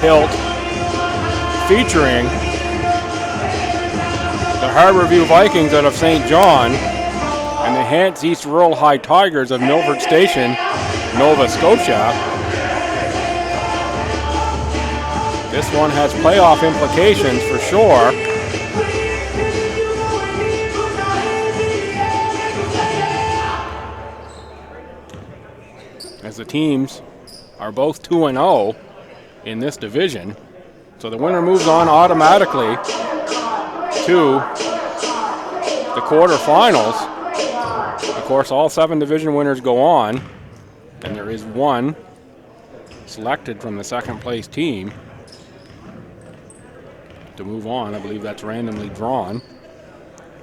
Hilt featuring the Harborview Vikings out of St. John and the Hants East Rural High Tigers of Milford Station, Nova Scotia. This one has playoff implications for sure. As the teams are both 2-0 in this division. So the winner moves on automatically to the quarterfinals. Of course, all 7 division winners go on, and there is one selected from the second place team to move on. I believe that's randomly drawn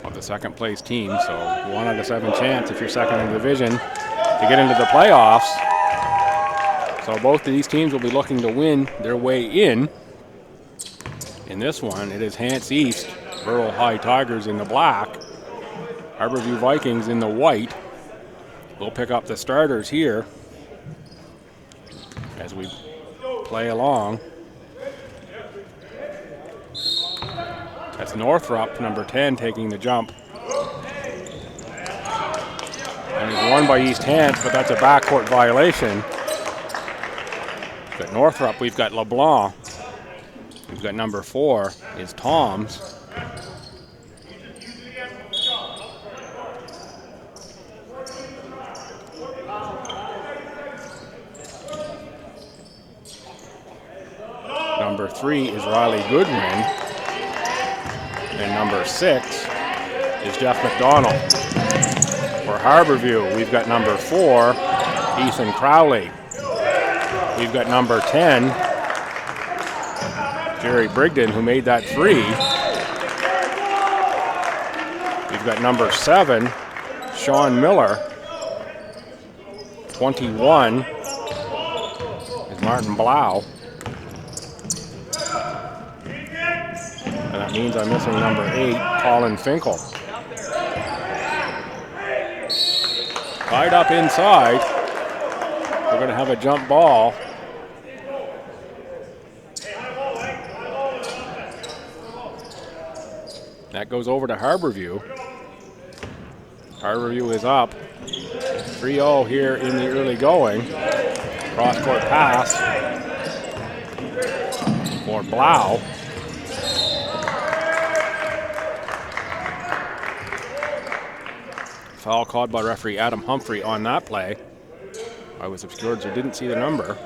of the second place team. So 1 out of 7 chance if you're second in the division to get into the playoffs. So both of these teams will be looking to win their way in. In this one, it is Hants East, Rural High Tigers in the black, Harborview Vikings in the white. We'll pick up the starters here as we play along. That's Northrop, number 10, taking the jump. And he's won by East Hants, but that's a backcourt violation. At Northrop, we've got LeBlanc. We've got number 4 is Toms. Number 3 is Riley Goodwin. And number 6 is Jeff McDonald. For Harborview, we've got number 4, Ethan Crowley. We've got number 10, Jerry Brigden, who made that 3. We've got number 7, Sean Miller. 21 is Martin Blau. And that means I'm missing number 8, Colin Finkel. Tied up inside. We're going to have a jump ball. That goes over to Harborview. Harborview is up 3-0 here in the early going. Cross-court pass for Blau. Foul called by referee Adam Humphrey on that play. I was obscured, so didn't see the number.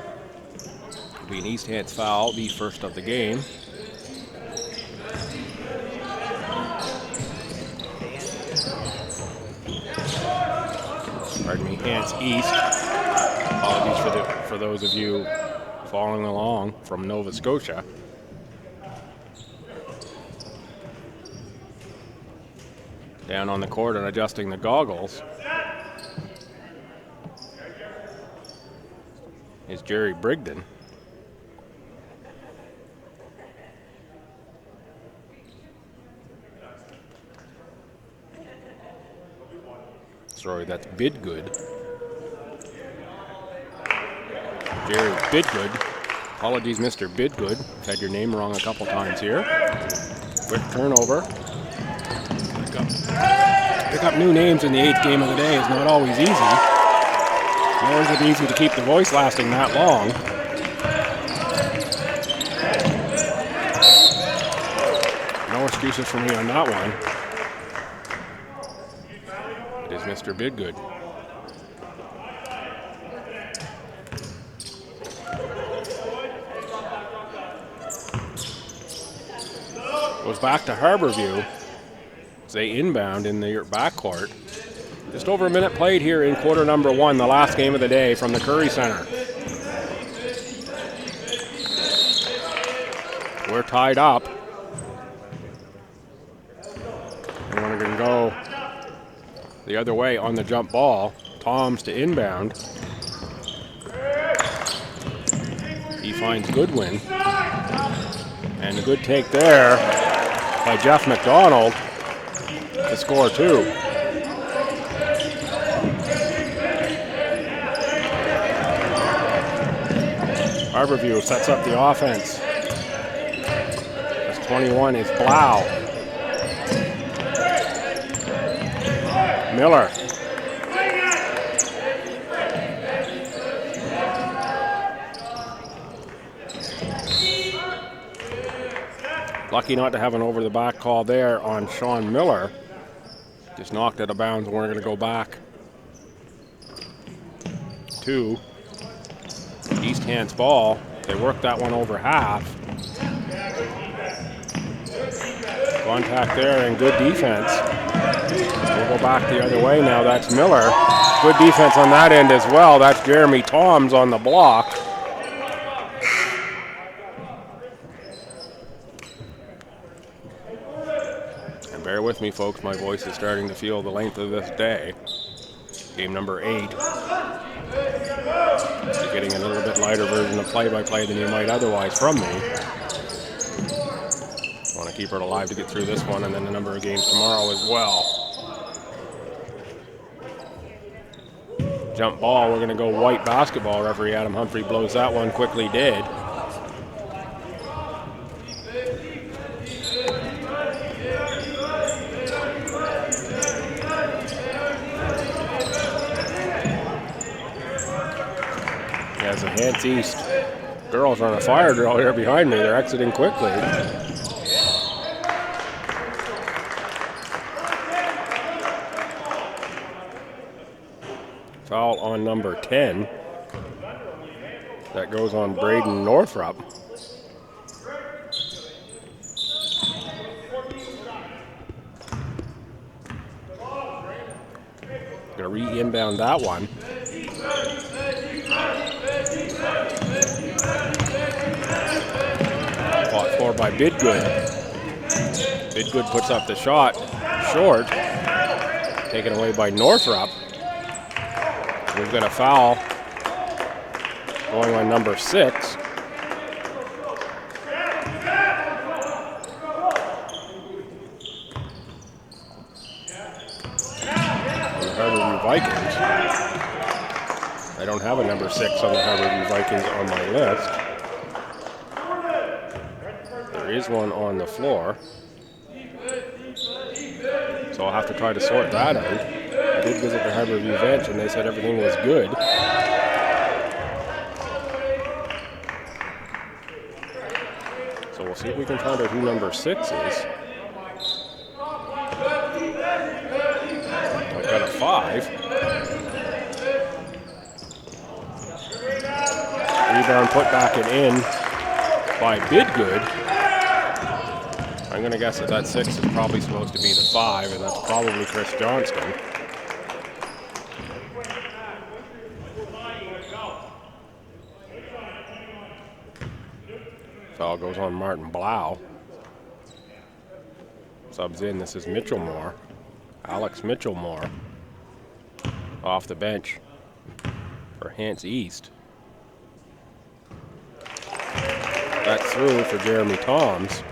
It'll be an East Hants foul, the first of the game. Pardon me, Hants East. Apologies for those of you following along from Nova Scotia. Down on the court and adjusting the goggles is Jerry Brigden. Sorry, that's Bidgood. Jerry Bidgood. Apologies, Mr. Bidgood. Had your name wrong a couple times here. Quick turnover. Pick up new names in the 8th game of the day is not always easy. Nor is it easy to keep the voice lasting that long. No excuses for me on that one. It is Mr. Bidgood. Goes back to Harborview. They inbound in their backcourt. Just over a minute played here in quarter number 1, the last game of the day from the Curry Center. We're tied up. And we're going to go the other way on the jump ball. Toms to inbound. He finds Goodwin. And a good take there by Jeff McDonald to score 2. Harborview sets up the offense. 21 is Blau. Miller. Lucky not to have an over-the-back call there on Sean Miller. Just knocked out of bounds, and we're going to go back to East Hants ball. They worked that one over half. Contact there and good defense. We'll go back the other way now. That's Miller. Good defense on that end as well. That's Jeremy Toms on the block. And bear with me, folks. My voice is starting to feel the length of this day. Game number 8. You're getting a little bit lighter version of play-by-play than you might otherwise from me. Want to keep it alive to get through this one and then a number of games tomorrow as well. Jump ball, we're going to go white basketball. Referee Adam Humphrey blows that one, quickly did. As the Hants East girls are on a fire drill here behind me, they're exiting quickly. Foul on number 10. That goes on Braden Northrup. Gonna re-inbound that one. Fought for by Bidgood. Bidgood puts up the shot short. Taken away by Northrup. We've got a foul going on number 6. On the Harbour Vikings. I don't have a number 6 on the Harbour Vikings on my list. There is one on the floor. So I'll have to try to sort that out. I did visit the Harbour View bench and they said everything was good. So we'll see if we can find out who number 6 is. I've got a 5. Rebound put back and in by Bidgood. I'm going to guess that 6 is probably supposed to be the 5, and that's probably Chris Johnston. Foul goes on Martin Blau. Subs in, this is Mitchellmore. Alex Mitchellmore off the bench for Hants East. That's through for Jeremy Toms.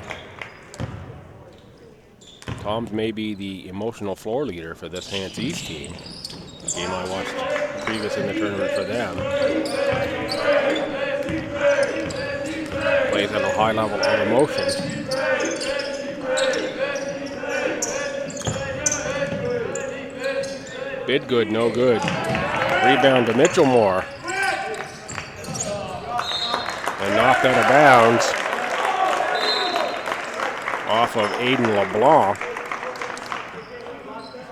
Toms may be the emotional floor leader for this Hants East team. The game I watched previous in the tournament for them. Plays at a high level of emotion. Bidgood, no good. Rebound to Mitchellmore. And knocked out of bounds off of Aiden LeBlanc.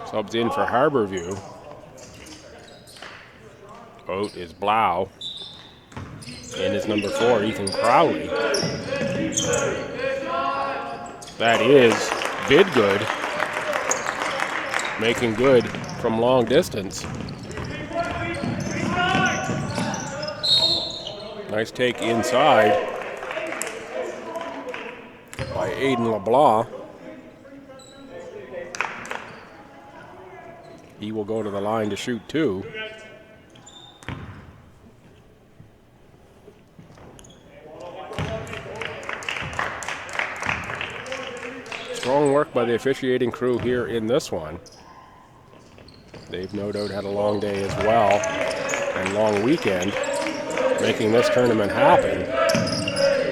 Subs in for Harborview. Out is Blau. And is number 4, Ethan Crowley. That is Bidgood making good from long distance. Nice take inside by Aiden LeBlanc. He will go to the line to shoot 2. Strong work by the officiating crew here in this one. They've no doubt had a long day as well and long weekend, making this tournament happen.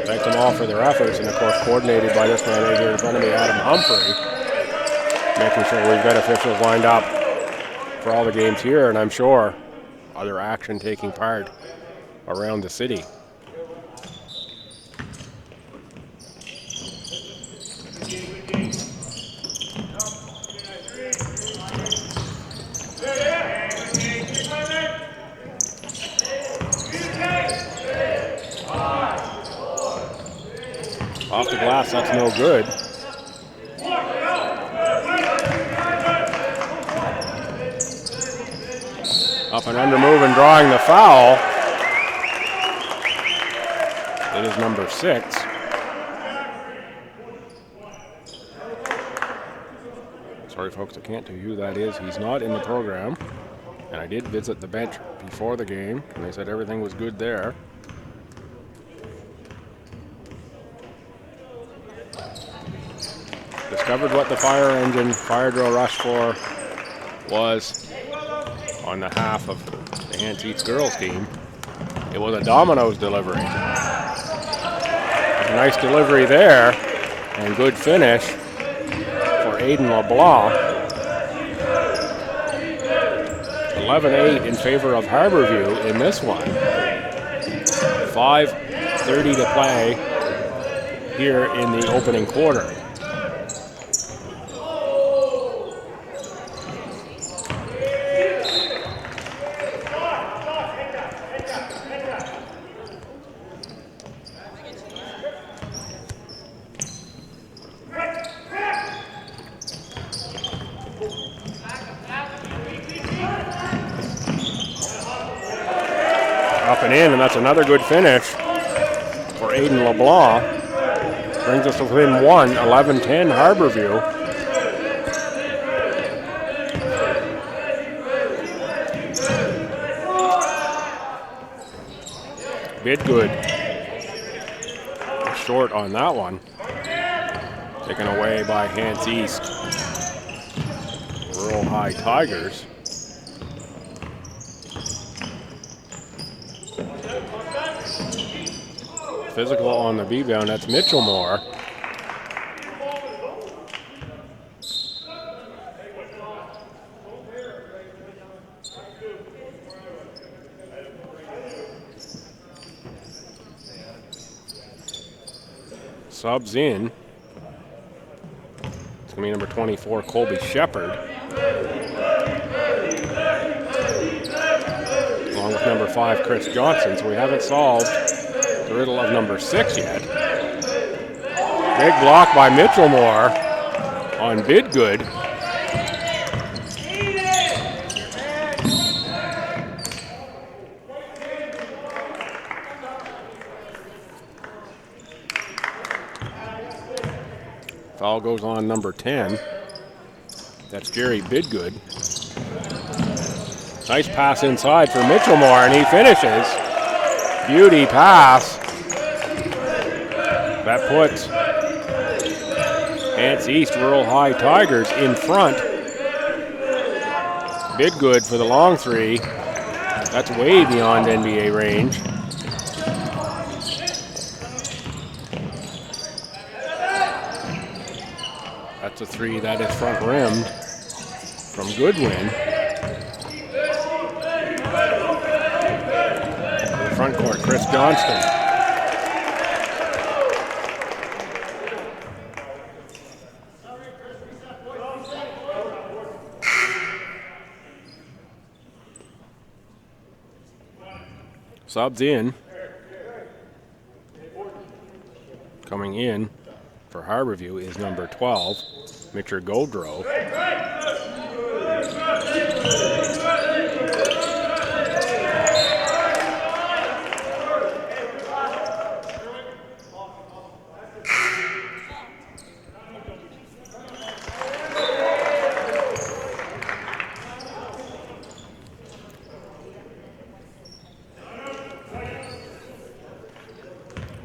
Thanks them all for their efforts, and of course coordinated by this man right here in front of me, Adam Humphrey, making sure we've got officials lined up for all the games here, and I'm sure other action taking part around the city. Off the glass, that's no good. Up and under move and drawing the foul. It is number 6. Sorry folks, I can't tell you who that is. He's not in the program. And I did visit the bench before the game, and they said everything was good there. Discovered what the fire drill rush for was on the half of the Hants East girls team. It was a Domino's delivery. A nice delivery there, and good finish for Aiden LeBlanc. 11-8 in favor of Harborview in this one. 5:30 to play here in the opening quarter. Up and in, and that's another good finish for Aiden LeBlanc. Brings us within 1, 11-10 Harborview. Bidgood short on that one. Taken away by Hants East. Rural High Tigers. Physical on the rebound, that's Mitchellmore. Subs in. It's going to be number 24, Colby Shepard. Along with number 5, Chris Johnson. So we haven't solved the riddle of number 6 yet. Big block by Mitchellmore on Bidgood. Foul goes on number 10. That's Jerry Bidgood. Nice pass inside for Mitchellmore, and he finishes. Beauty pass. That puts Hants East Rural High Tigers in front. Bidgood for the long three. That's way beyond NBA range. That's a three that is front rimmed from Goodwin. Front court, Chris Johnston. Subs in. Coming in for Harborview is number 12, Mitcher Goldrow.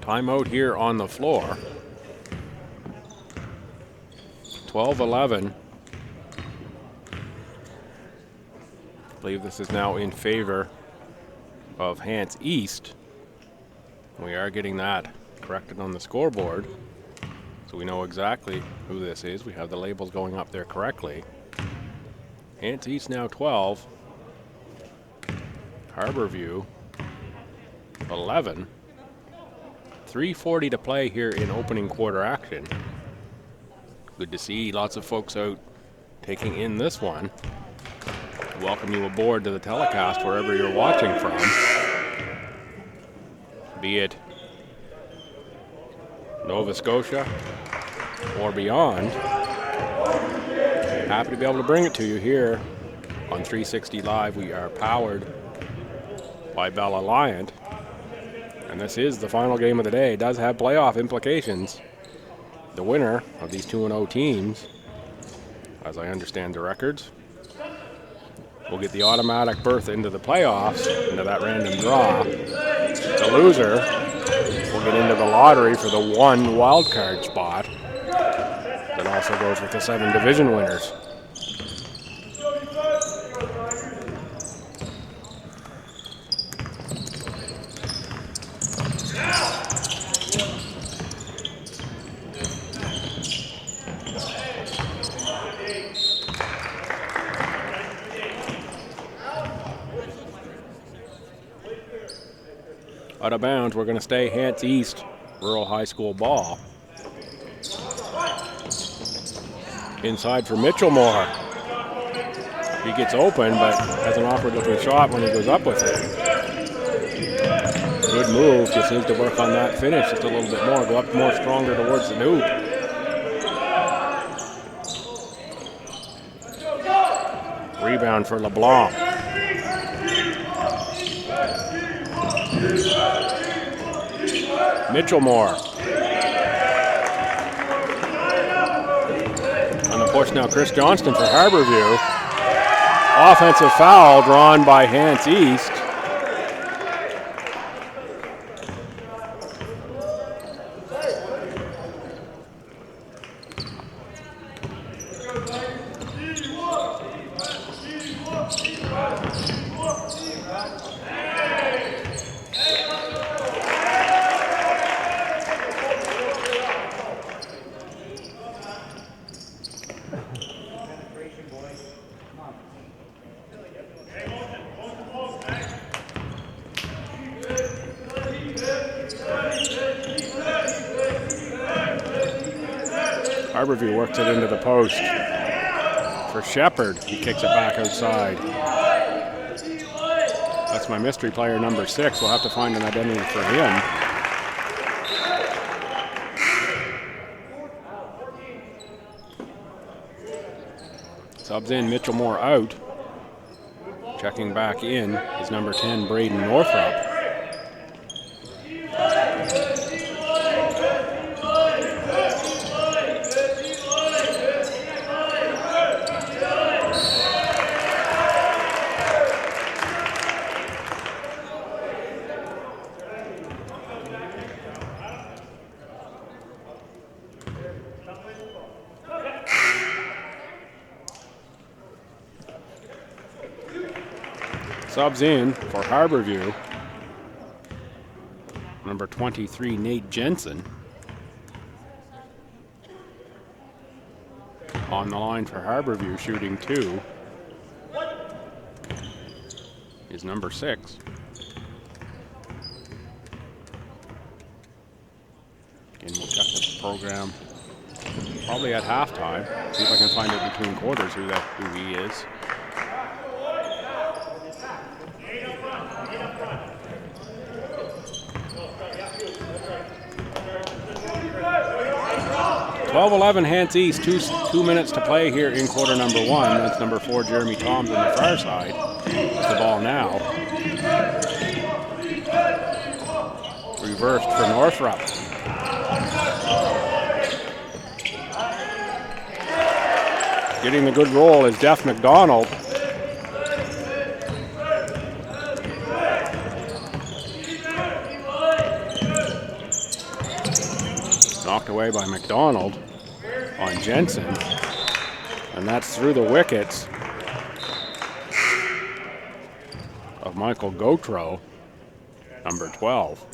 Timeout here on the floor. 12-11. I believe this is now in favor of Hants East. We are getting that corrected on the scoreboard, so we know exactly who this is. We have the labels going up there correctly. Hants East now 12. Harborview 11. 3:40 to play here in opening quarter action. Good to see lots of folks out taking in this one. Welcome you aboard to the telecast wherever you're watching from, be it Nova Scotia or beyond. Happy to be able to bring it to you here on 360 Live. We are powered by Bell Alliant, and this is the final game of the day. It does have playoff implications. The winner of these 2-0 teams, as I understand the records, will get the automatic berth into the playoffs, into that random draw. The loser will get into the lottery for the 1 wild card spot. That also goes with the 7 division winners. Out of bounds, we're going to stay Hants East Rural High School ball. Inside for Mitchellmore. He gets open, but has an awkward looking shot when he goes up with it. Good move, just needs to work on that finish just a little bit more, go up more stronger towards the hoop. Rebound for LeBlanc. Mitchellmore. On the push now, Chris Johnston for Harborview. Offensive foul drawn by Hants East. Harborview works it into the post for Shepard. He kicks it back outside. That's my mystery player number 6. We'll have to find an identity for him. Subs in, Mitchellmore out. Checking back in is number 10, Braden Northrup. Subs in for Harborview, number 23, Nate Jensen. On the line for Harborview, shooting 2, is number 6. Again, we'll check the program probably at halftime. See if I can find out between quarters who he is. 12-11 Hants East, 2 minutes to play here in quarter number 1. That's number 4, Jeremy Toms on the far side. It's the ball now. Reversed for Northrup. Getting the good roll is Jeff McDonald. Knocked away by McDonald on Jensen, and that's through the wickets of Michael Gautreau, number 12.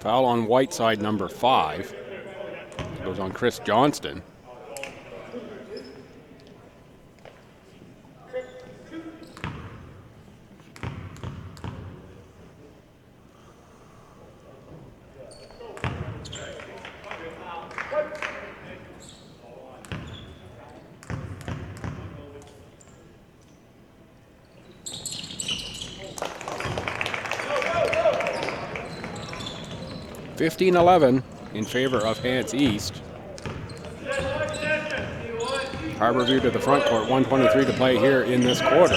Foul on Whiteside, number 5. It goes on Chris Johnston. (15-11) in favor of Hants East. Harbour View to the front court, 1:23 to play here in this quarter.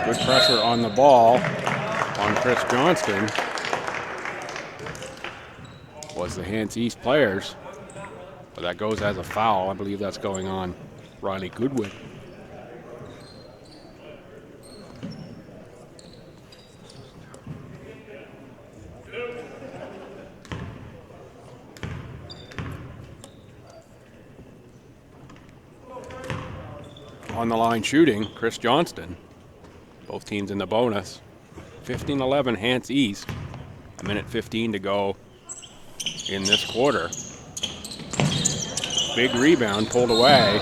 Good pressure on the ball on Chris Johnston. Was the Hants East players, but that goes as a foul. I believe that's going on Riley Goodwin. On the line shooting, Chris Johnston. Both teams in the bonus. 15-11 Hants East. 1:15 to go in this quarter. Big rebound pulled away.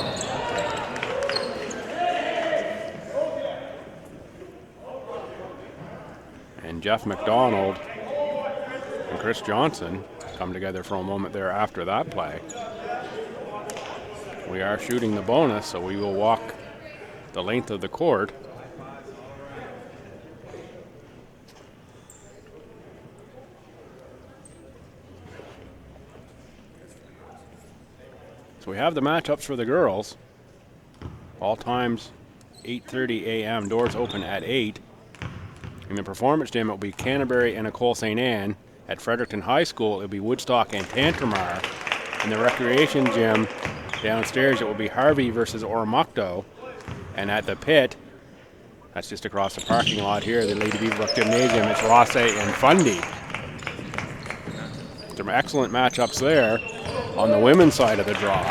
And Jeff McDonald and Chris Johnson come together for a moment there after that play. We are shooting the bonus, so we will walk the length of the court. So we have the matchups for the girls. All times 8:30 a.m. Doors open at 8. In the performance gym, it will be Canterbury and Nicole St. Anne. At Fredericton High School, it will be Woodstock and Tantramar. In the recreation gym downstairs, it will be Harvey versus Oromocto. And at the pit, that's just across the parking lot here, the Lady Beaverbrook Gymnasium, it's Rossay and Fundy. Some excellent matchups there on the women's side of the draw.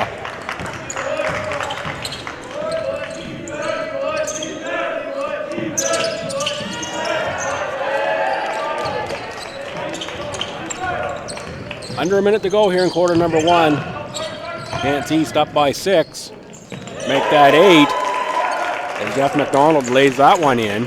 Under a minute to go here in quarter number 1. Hants East up by 6. Make that 8. And Jeff McDonald lays that one in.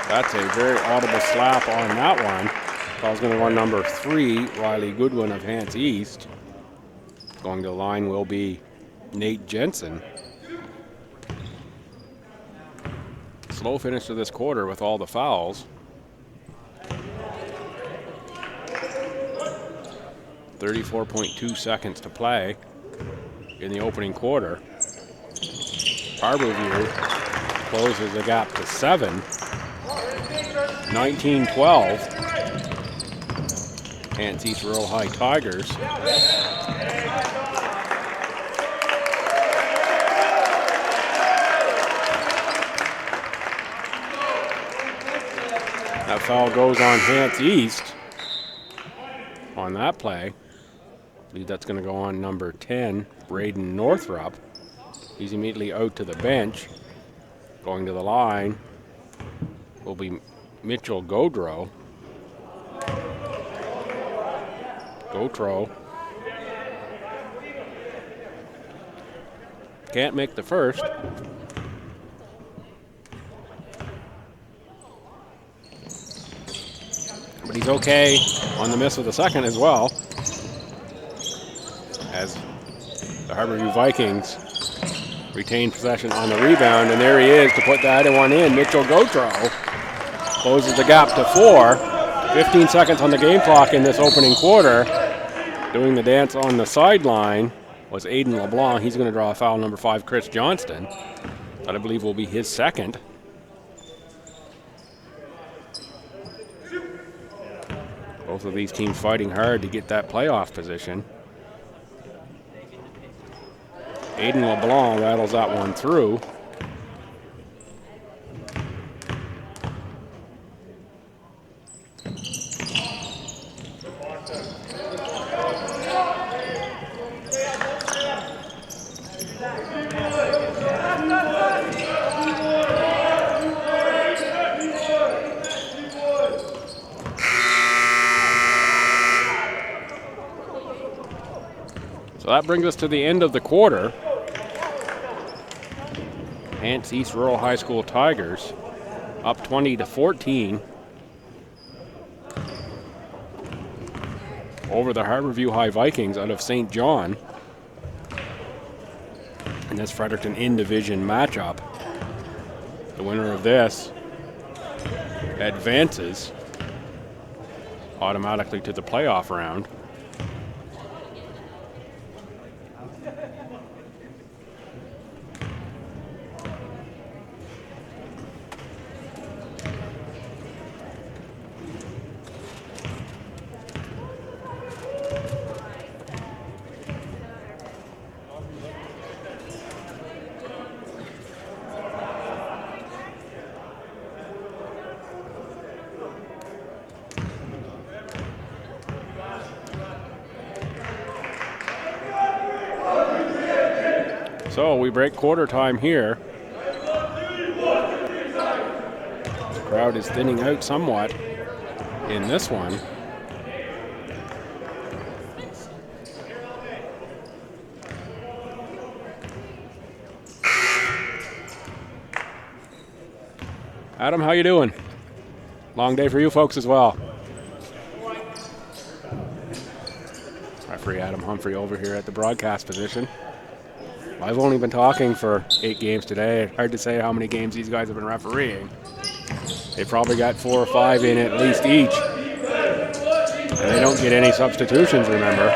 That's a very audible slap on that one. Foul's going to run number 3, Riley Goodwin of Hants East. Going to the line will be Nate Jensen. Slow finish to this quarter with all the fouls. 34.2 seconds to play in the opening quarter. Harbour View closes the gap to 7. 19-12. Hants East Rural High Tigers. That foul goes on Hants East on that play. I believe that's going to go on number 10, Braden Northrup. He's immediately out to the bench. Going to the line will be Mitchell Gaudreau. Can't make the first. But he's okay on the miss of the second as well. As the Harbour View Vikings retain possession on the rebound, and there he is to put that one in. Mitchell Gaudreau closes the gap to 4. 15 seconds on the game clock in this opening quarter. Doing the dance on the sideline was Aiden LeBlanc. He's going to draw a foul, number 5, Chris Johnston. That I believe will be his second. Both of these teams fighting hard to get that playoff position. Aiden LeBlanc rattles that one through. So that brings us to the end of the quarter. Hants East Rural High School Tigers up 20-14 over the Harborview High Vikings out of St. John in this Fredericton in-division matchup. The winner of this advances automatically to the playoff round. So we break quarter time here. The crowd is thinning out somewhat in this one. Adam, how you doing? Long day for you folks as well. Referee Adam Humphrey over here at the broadcast position. I've only been talking for 8 games today. Hard to say how many games these guys have been refereeing. They probably got 4 or 5 in at least each. And they don't get any substitutions, remember.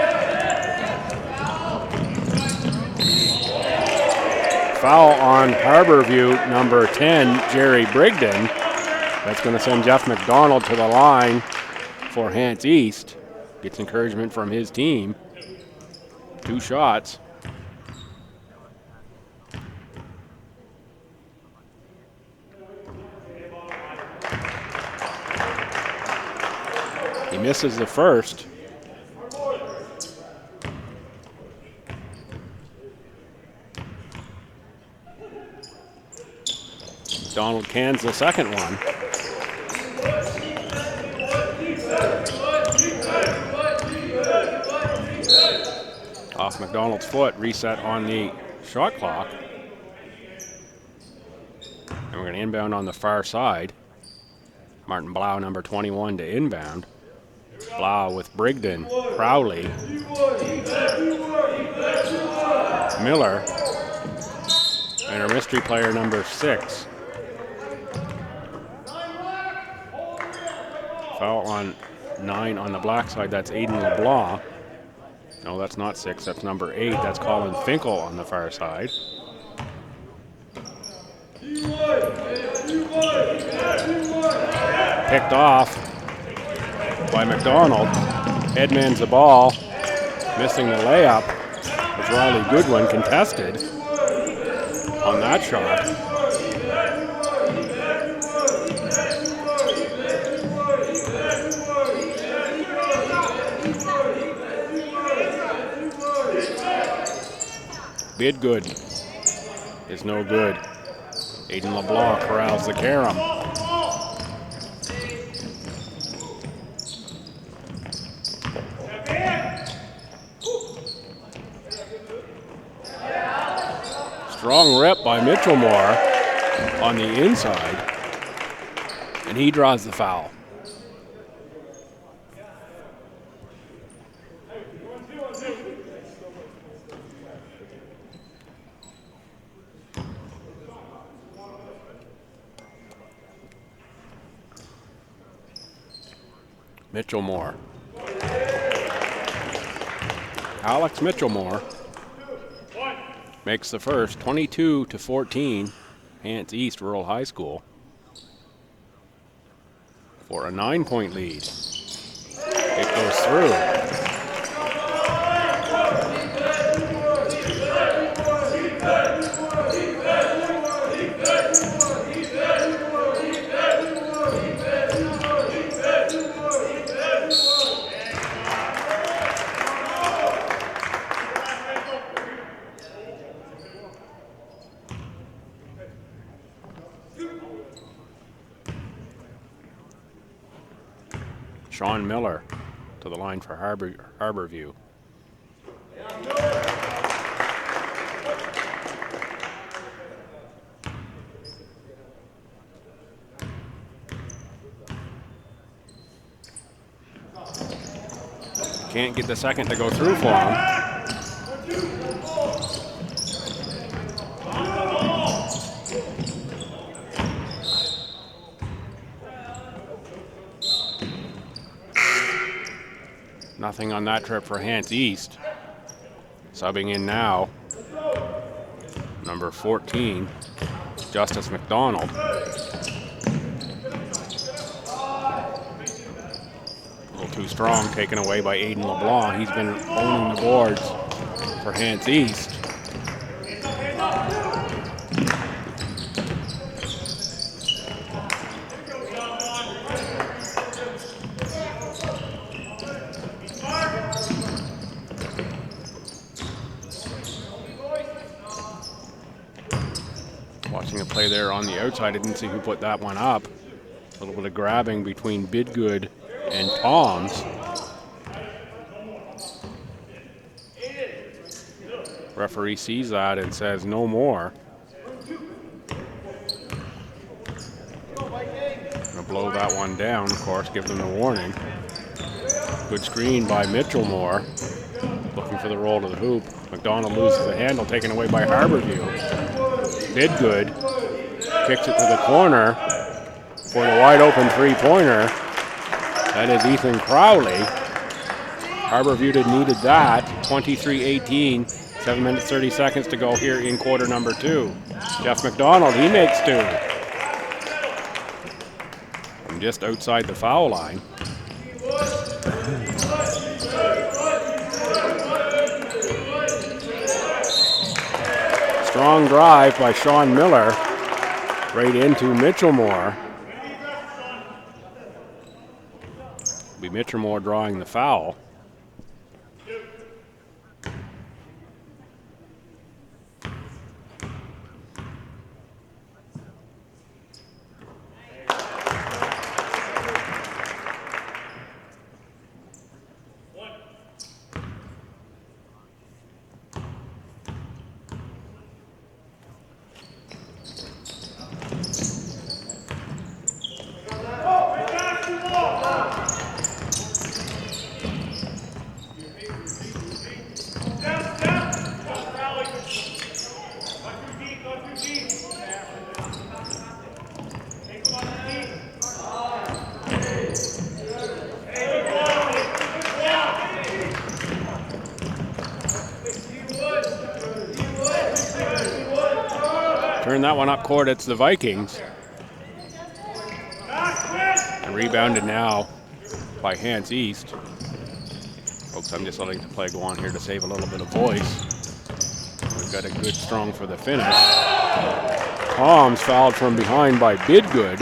Foul on Harborview, number 10, Jerry Brigden. That's going to send Jeff McDonald to the line for Hants East. Gets encouragement from his team. 2 shots. He misses the first. Donald cans the second one. Off McDonald's foot, reset on the shot clock. And we're going to inbound on the far side. Martin Blau, number 21, to inbound. Blau with Brigden, Crowley, Miller, and our mystery player, number 6. Foul on 9 on the black side, that's Aiden LeBlanc. No, that's not 6, that's number 8. That's Colin Finkel on the far side. Picked off by McDonald. Headmans the ball, missing the layup. As Riley Goodwin contested on that shot. Bid good is no good. Aiden LeBlanc corrals the carom. Strong rep by Mitchell Moore on the inside, and he draws the foul. Mitchell Moore. Alex Mitchell Moore makes the first, 22-14, Hants East Rural High School for a 9-point lead. It goes through. Sean Miller to the line for Harborview. Can't get the second to go through for him. Nothing on that trip for Hants East. Subbing in now, number 14, Justice McDonald. A little too strong, taken away by Aiden LeBlanc. He's been owning the boards for Hants East. Watching the play there on the outside, I didn't see who put that one up. A little bit of grabbing between Bidgood and Toms. Referee sees that and says no more. Gonna blow that one down, of course, give them the warning. Good screen by Mitchellmore. Looking for the roll to the hoop. McDonald loses the handle, taken away by Harborview. Bidgood kicks it to the corner for the wide open three-pointer. That is Ethan Crowley. Harborview needed that. 23-18, 7 minutes 30 seconds to go here in quarter number 2. Jeff McDonald, he makes 2. From just outside the foul line. Strong drive by Sean Miller right into Mitchellmore. Be Mitchellmore drawing the foul. Turn that one up court, it's the Vikings. And rebounded now by Hants East. Folks, I'm just letting the play go on here to save a little bit of voice. We've got a good strong for the finish. Toms fouled from behind by Bidgood.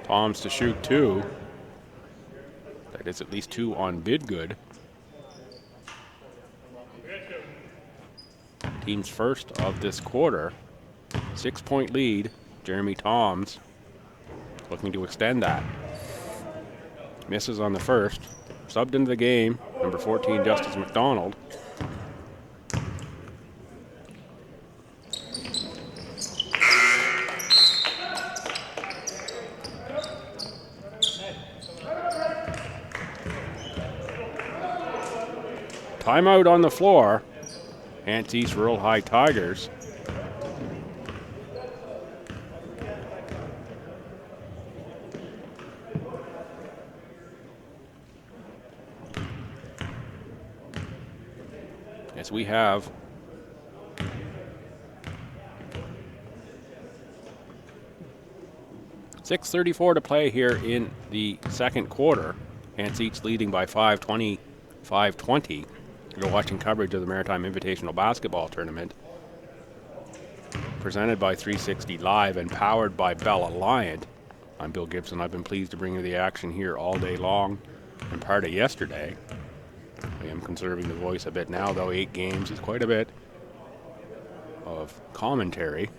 Toms to shoot 2. That is at least 2 on Bidgood. Team's first of this quarter. 6-point lead. Jeremy Toms looking to extend that. Misses on the first. Subbed into the game, number 14, Justice McDonald. Timeout on the floor. Hants East Rural High Tigers. As we have 6:34 to play here in the second quarter. Hants each leading by 5-20. You're watching coverage of the Maritime Invitational Basketball Tournament, presented by 360 Live and powered by Bell Alliant. I'm Bill Gibson. I've been pleased to bring you the action here all day long and part of yesterday. I am conserving the voice a bit now, though 8 games is quite a bit of commentary.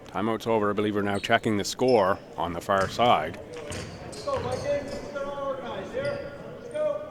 Timeout's over. I believe we're now checking the score on the far side. Let's go, Vikings. Let's get all organized here. Let's go.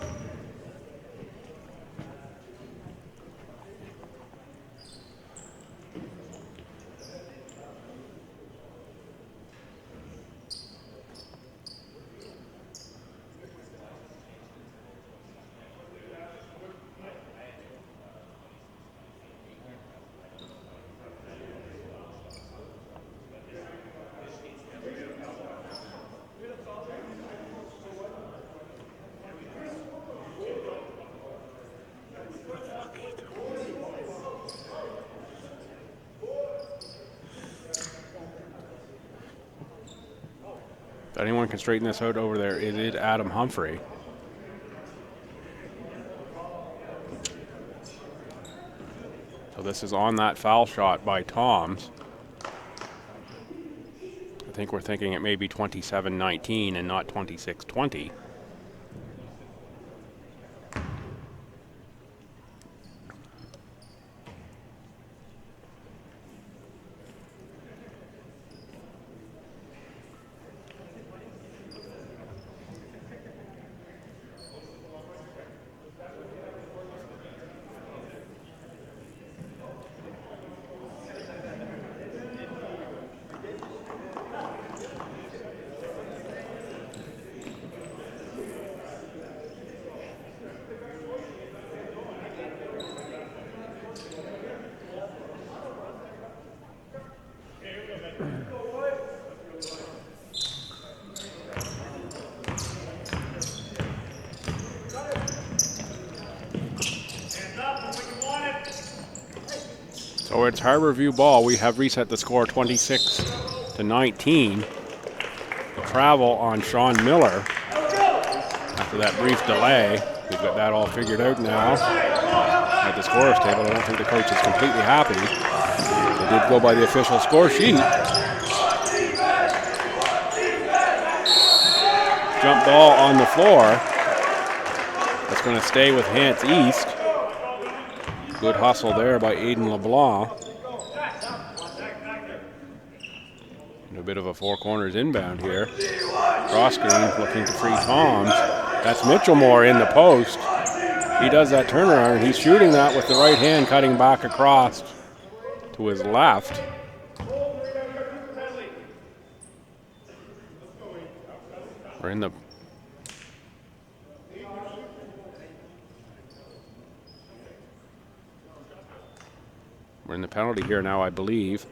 If anyone can straighten this out over there, it is Adam Humphrey. So this is on that foul shot by Toms. I think we're thinking it may be 27-19 and not 26-20. So it's Harborview ball. We have reset the score 26-19. The travel on Sean Miller after that brief delay. We've got that all figured out now at the scorer's table. I don't think the coach is completely happy. They did go by the official score sheet. Jump ball on the floor. That's going to stay with Hants East. Good hustle there by Aiden LeBlanc. And a bit of a four corners inbound here. Cross screen looking to free Toms. That's Mitchellmore in the post. He does that turnaround. He's shooting that with the right hand, cutting back across to his left. We're in the penalty here now, I believe.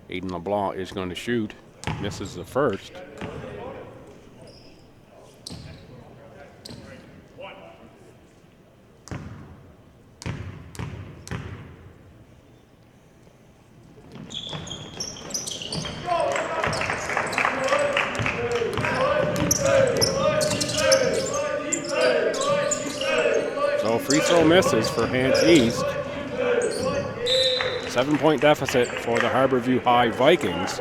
Aiden LeBlanc is going to shoot. Misses the first. So free throw misses for Hants East. 7-point deficit for the Harborview High Vikings.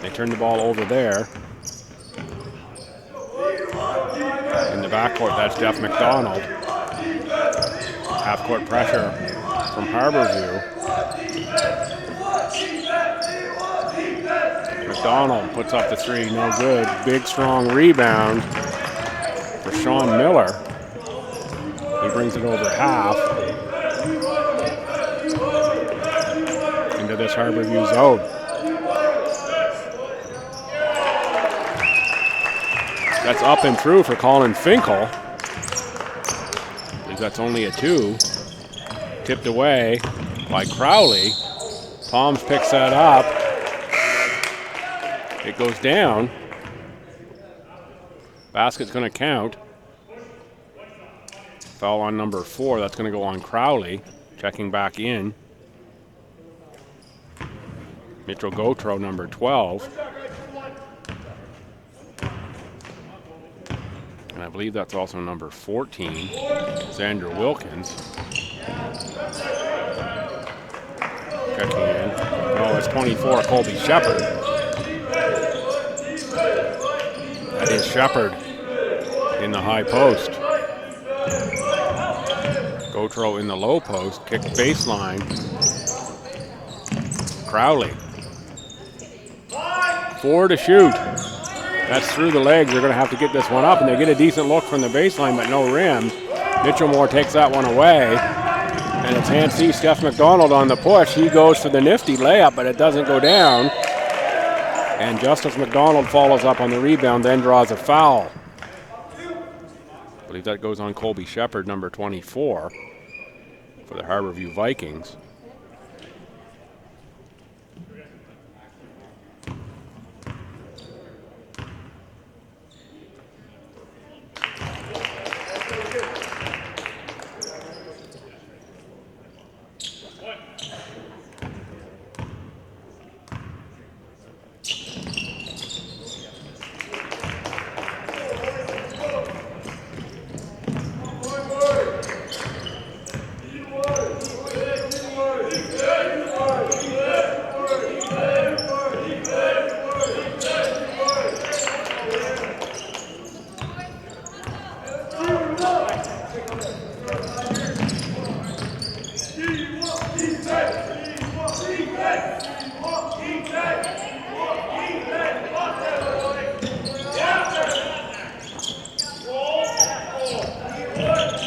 They turn the ball over there. In the backcourt, that's Jeff McDonald. Half-court pressure from Harborview. McDonald puts up the three, no good. Big, strong rebound for Sean Miller. He brings it over half. Into this Harborview zone. That's up and through for Colin Finkel. I believe that's only a two. Tipped away by Crowley. Toms picks that up. It goes down. Basket's going to count. Foul on number 4. That's going to go on Crowley. Checking back in. Mitchell Gautreau, number 12. And I believe that's also number 14, Xander Wilkins. Checking in. Oh, it's 24, Colby Shepard. That is Shepard in the high post. Gautreau in the low post, kicked baseline. Crowley. 4 to shoot. That's through the legs. They're going to have to get this one up, and they get a decent look from the baseline, but no rim. Mitchell Moore takes that one away, and it's Hants East. Steph McDonald on the push. He goes for the nifty layup, but it doesn't go down. And Justice McDonald follows up on the rebound, then draws a foul. I believe that goes on Colby Shepard, number 24, for the Harborview Vikings.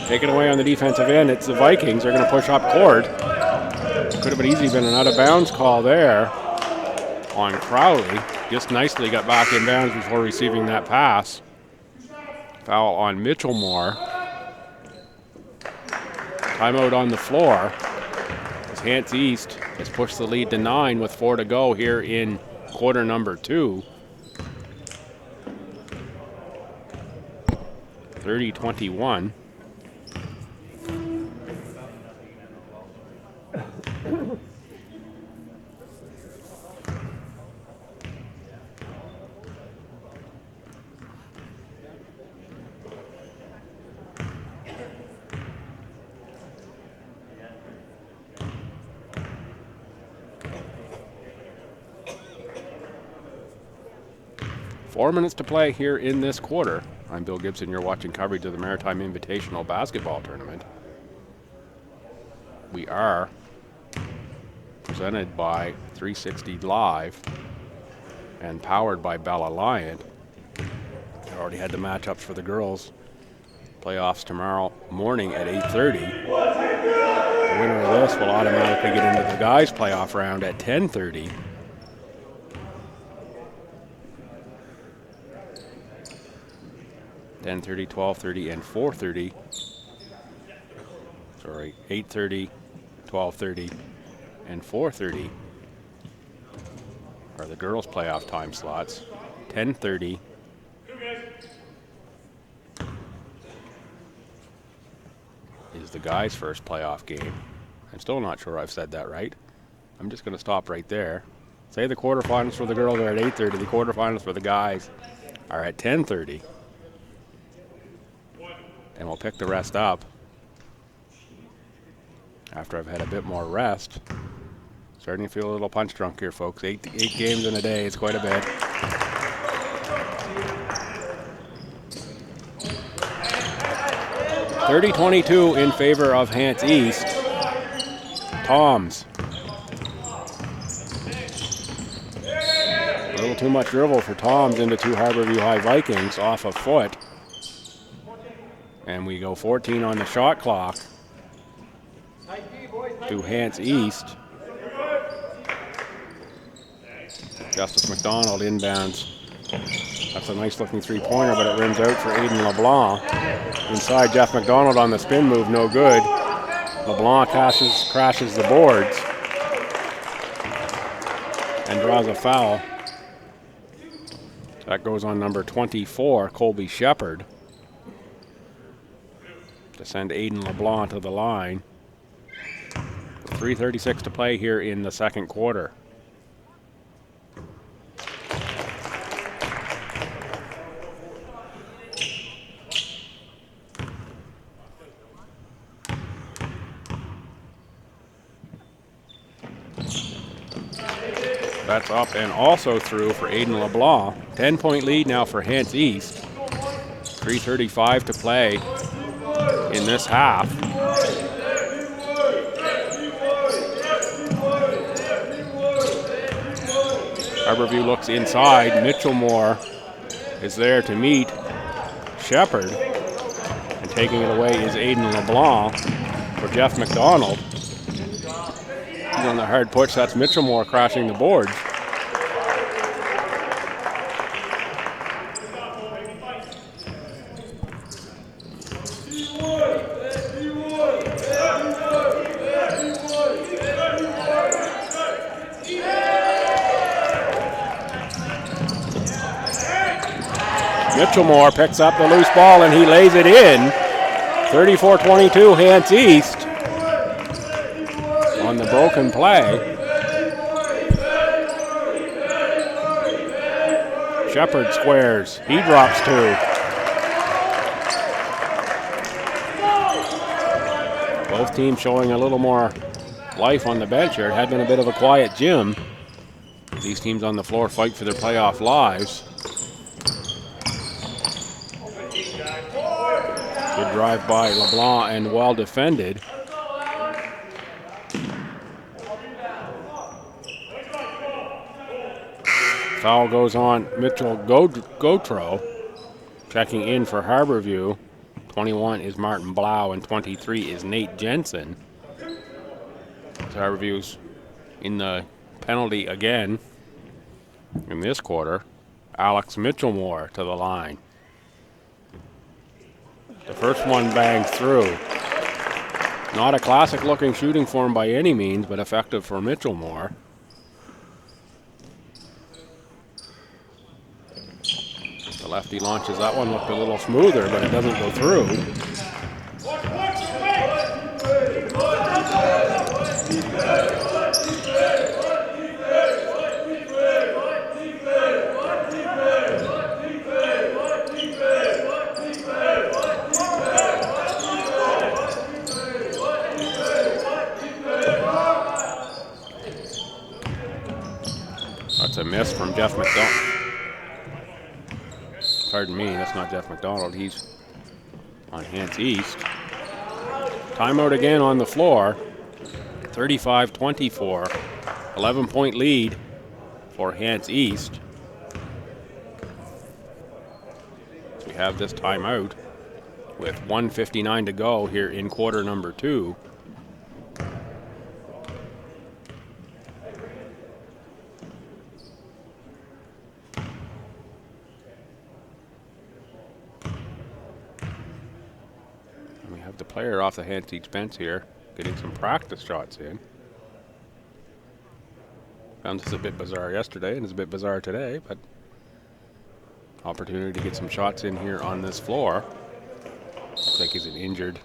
Taken away on the defensive end. It's the Vikings. They're going to push up court. Could have been easily been an out-of-bounds call there on Crowley. Just nicely got back in bounds before receiving that pass. Foul on Mitchell Moore. Timeout on the floor. As Hants East has pushed the lead to 9 with 4 to go here in quarter number 2. 30-21. Four minutes to play here in this quarter. I'm Bill Gibson. You're watching coverage of the Maritime Invitational Basketball Tournament. We are presented by 360 Live and powered by Bell Alliant. I already had the matchups for the girls. Playoffs tomorrow morning at 8:30. The winner of this will automatically get into the guys' playoff round at 10:30. (10:30, 12:30, and 4:30). Sorry, 8:30, 12:30, and 4:30 are the girls' playoff time slots. 10:30 is the guys' first playoff game. I'm still not sure I've said that right. I'm just going to stop right there. Say the quarterfinals for the girls are at 8:30. The quarterfinals for the guys are at 10:30. And we'll pick the rest up after I've had a bit more rest. Starting to feel a little punch drunk here, folks. Eight games in a day is quite a bit. (30-22) in favor of Hants East. Toms. A little too much dribble for Toms into two Harborview High Vikings off a foot. And we go 14 on the shot clock to Hants East. Justice McDonald inbounds. That's a nice looking three-pointer, but it rims out for Aiden LeBlanc. Inside, Jeff McDonald on the spin move, no good. LeBlanc crashes the boards. and draws a foul. That goes on number 24, Colby Shepard, to send Aiden LeBlanc to the line. 3:36 to play here in the second quarter. That's up and also through for Aiden LeBlanc. 10-point lead now for Hants East. 3:35 to play in this half. Harborview looks inside. Mitchellmore is there to meet Shepard. And taking it away is Aiden LeBlanc for Jeff McDonald. He's on the hard push. That's Mitchellmore crashing the boards. Mitchellmore picks up the loose ball and he lays it in. 34-22 Hants East on the broken play. Shepard squares. He drops two. Both teams showing a little more life on the bench here. It had been a bit of a quiet gym. These teams on the floor fight for their playoff lives. Good drive by LeBlanc and well defended. Foul goes on Mitchell Gautreau. Checking in for Harborview. 21 is Martin Blau and 23 is Nate Jensen. Harborview's in the penalty again in this quarter. Alex Mitchellmore to the line. The first one bangs through. Not a classic looking shooting form by any means, but effective for Mitchellmore. The lefty launches that one, looked a little smoother, but it doesn't go through. That's a miss from Jeff McDonald. Pardon me, that's not Jeff McDonald. He's on Hants East. Timeout again on the floor. 35-24. 11-point lead for Hants East. We have this timeout with 1:59 to go here in quarter number 2. The player off the Hants East bench here, getting some practice shots in. Found this a bit bizarre yesterday and it's a bit bizarre today, but opportunity to get some shots in here on this floor. Looks like he's an injured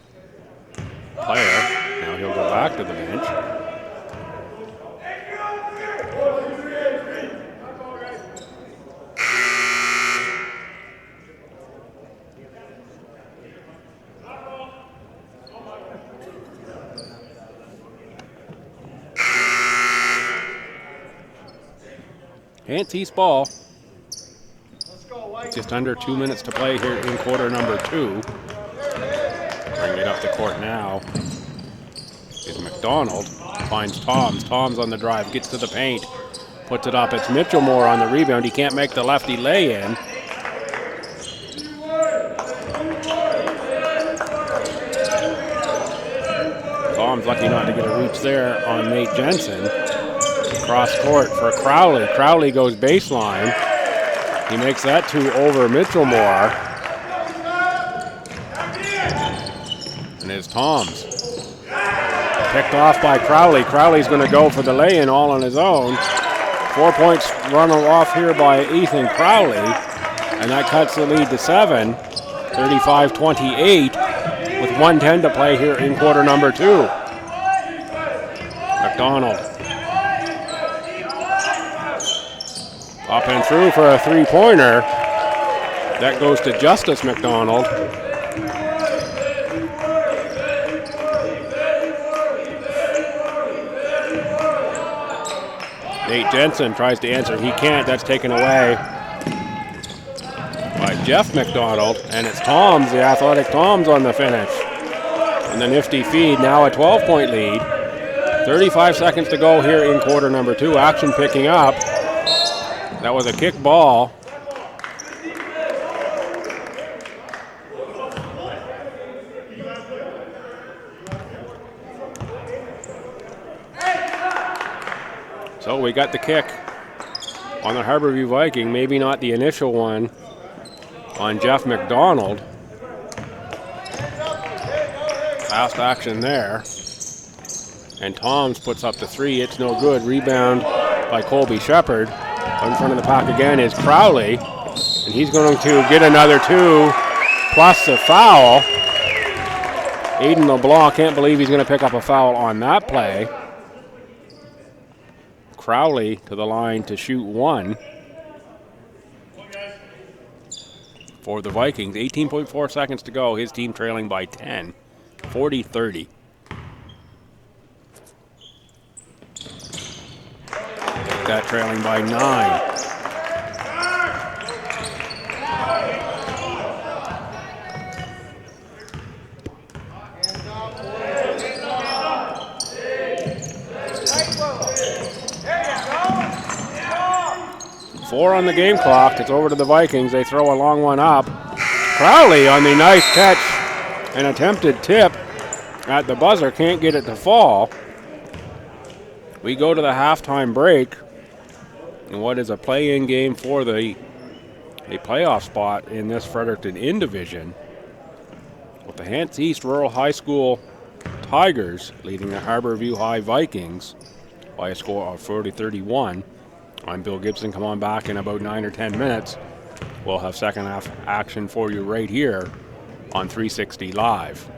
player. Now he'll go back to the bench. Hants East ball. Just under 2 minutes to play here in quarter number 2. Bringing it up the court now is McDonald. Finds Toms. Toms on the drive. Gets to the paint. Puts it up. It's Mitchellmore on the rebound. He can't make the lefty lay-in. Toms lucky not to get a reach there on Nate Jensen. Cross court for Crowley. Crowley goes baseline. He makes that two over Mitchellmore. And it's Toms. Picked off by Crowley. Crowley's going to go for the lay-in all on his own. 4 points run off here by Ethan Crowley, and that cuts the lead to 7, 35-28, with 1:10 to play here in quarter number 2. McDonald up and through for a three-pointer. That goes to Justice McDonald. Nate Jensen tries to answer. He can't. That's taken away by Jeff McDonald. And it's Toms, the athletic Toms, on the finish. And the nifty feed, now a 12-point lead. 35 seconds to go here in quarter number 2. Action picking up. That was a kick ball. So we got the kick on the Harborview Viking, maybe not the initial one on Jeff McDonald. Fast action there. And Toms puts up the 3. It's no good. Rebound by Colby Shepard. In front of the pack again is Crowley. And he's going to get another 2 plus the foul. Aiden LeBlanc can't believe he's going to pick up a foul on that play. Crowley to the line to shoot 1 for the Vikings. 18.4 seconds to go. His team trailing by 10, 40-30. That trailing by 9. Four on the game clock. It's over to the Vikings. They throw a long one up. Crowley on the nice catch. An attempted tip at the buzzer. Can't get it to fall. We go to the halftime break. And what is a play-in game for a playoff spot in this Fredericton in division. With the Hants East Rural High School Tigers leading the Harborview High Vikings by a score of 40-31. I'm Bill Gibson. Come on back in about 9 or 10 minutes. We'll have second half action for you right here on 360 Live.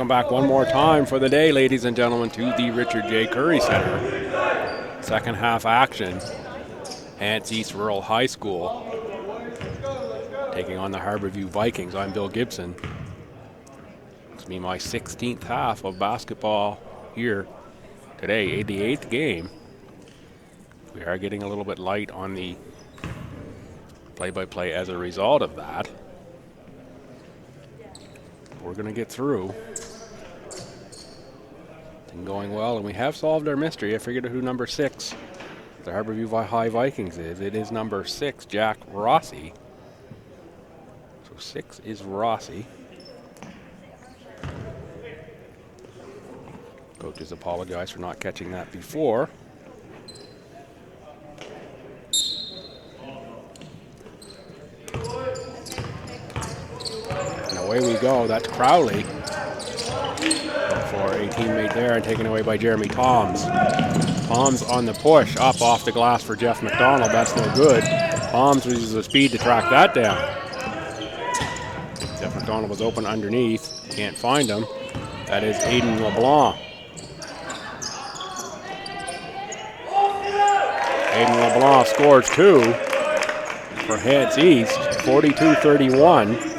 Welcome back one more time for the day, ladies and gentlemen, to the Richard J. Curry Center. Second half action. Hants East Rural High School taking on the Harborview Vikings. I'm Bill Gibson. It's me my 16th half of basketball here today, the 8th game. We are getting a little bit light on the play-by-play as a result of that. We're going to get through. Been going well, and we have solved our mystery. I figured out who number 6, the Harborview High Vikings is. It is number 6, Jack Rossi. So 6 is Rossi. Coaches apologize for not catching that before. And away we go. That's Crowley for a teammate there, and taken away by Jeremy Toms. Toms on the push, up off the glass for Jeff McDonald. That's no good. Toms uses the speed to track that down. Jeff McDonald was open underneath. Can't find him. That is Aiden LeBlanc. Aiden LeBlanc scores 2 for Hants East, 42-31.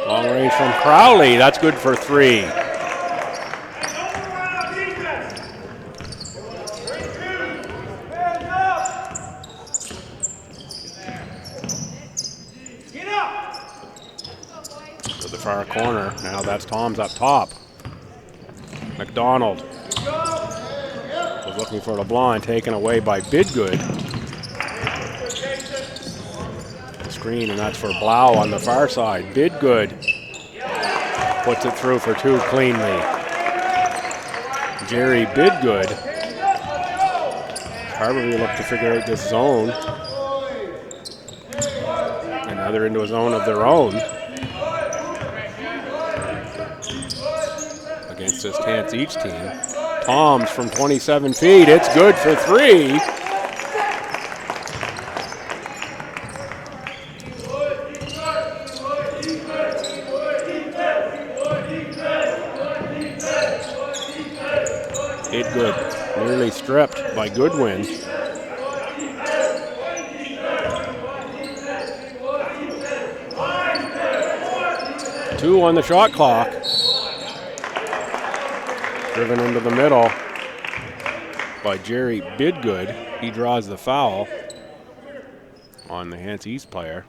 Long range from Crowley, that's good for 3. Far corner. Now that's Toms up top. McDonald was looking for LeBlanc, taken away by Bidgood. Screen, and that's for Blau on the far side. Bidgood puts it through for 2 cleanly. Jerry Bidgood. Harborview look to figure out this zone. And now they're into a zone of their own against this Hants East team. Toms from 27 feet. It's good for 3. Bidgood nearly stripped by Goodwin. Two on the shot clock. Driven into the middle by Jerry Bidgood. He draws the foul on the Hants East player.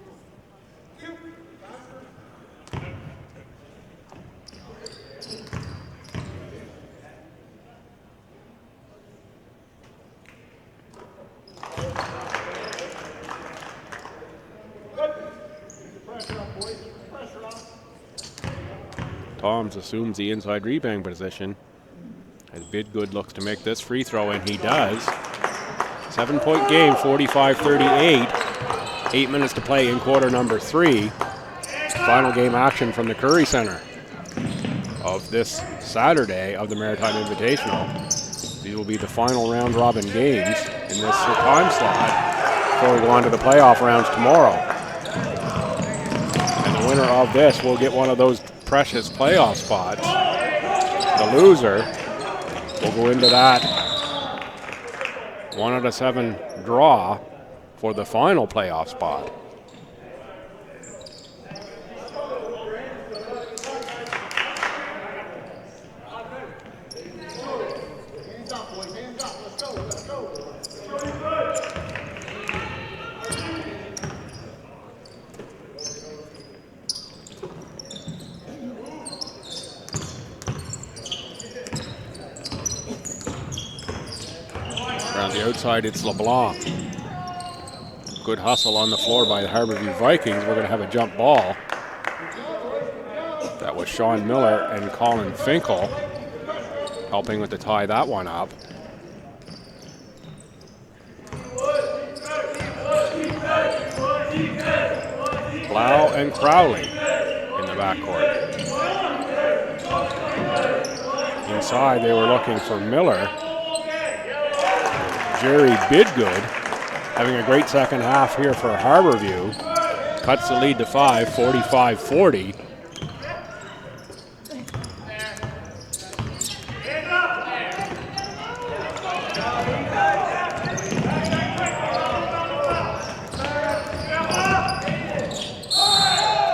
Toms assumes the inside rebound position as Bidgood looks to make this free throw, and he does. 7-point game, 45-38. 8 minutes to play in quarter number 3. Final game action from the Curry Center of this Saturday of the Maritime Invitational. These will be the final round robin games in this time slot before we go on to the playoff rounds tomorrow. And the winner of this will get one of those precious playoff spots. The loser will go into that 1 out of 7 draw for the final playoff spot. Around the outside, it's LeBlanc. Good hustle on the floor by the Harborview Vikings. We're going to have a jump ball. That was Sean Miller and Colin Finkel helping with to tie that one up. Blau and Crowley in the backcourt. Inside, they were looking for Miller. Jerry Bidgood having a great second half here for Harborview. Cuts the lead to 5, 45-40.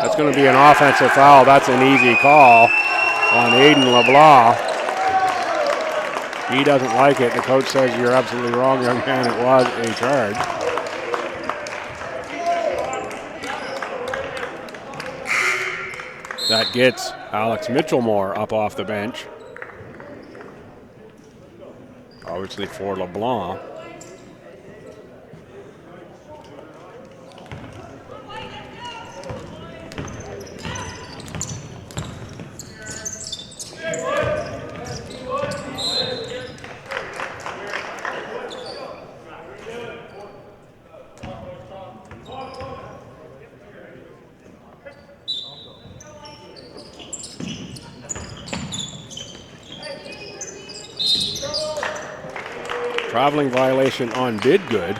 That's going to be an offensive foul. That's an easy call on Aiden LeBlanc. He doesn't like it. The coach says you're absolutely wrong, young man. It was a charge. That gets Alex Mitchellmore up off the bench. Obviously for LeBlanc. Traveling violation on Bidgood.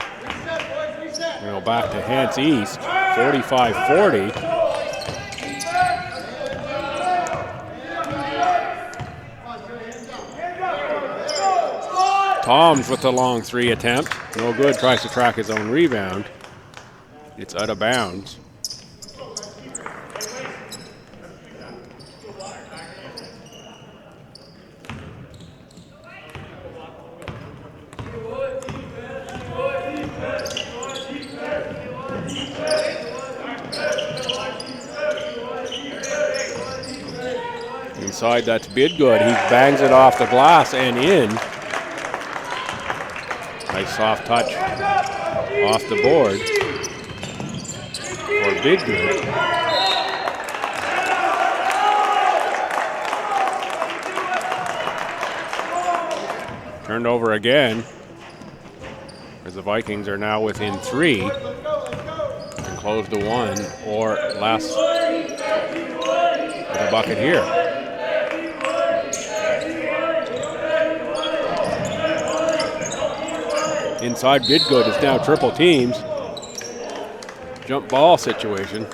Back to Hants East, 45-40. Toms with the long 3 attempt. No good, tries to track his own rebound. It's out of bounds. Inside, that's Bidgood. He bangs it off the glass and in. Nice soft touch off the board for Bidgood. Turned over again, as the Vikings are now within 3 and close to 1 or less with a bucket here. Inside, Bidgood is now triple teams. Jump ball situation.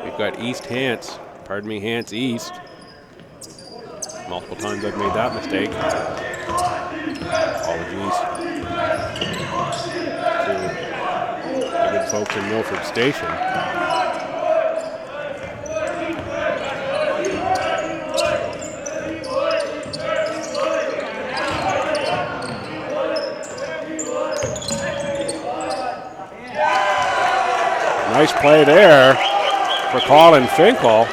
We've got Hants East. Multiple times I've made that mistake. Apologies to the good folks in Milford Station. Nice play there for Colin Finkel.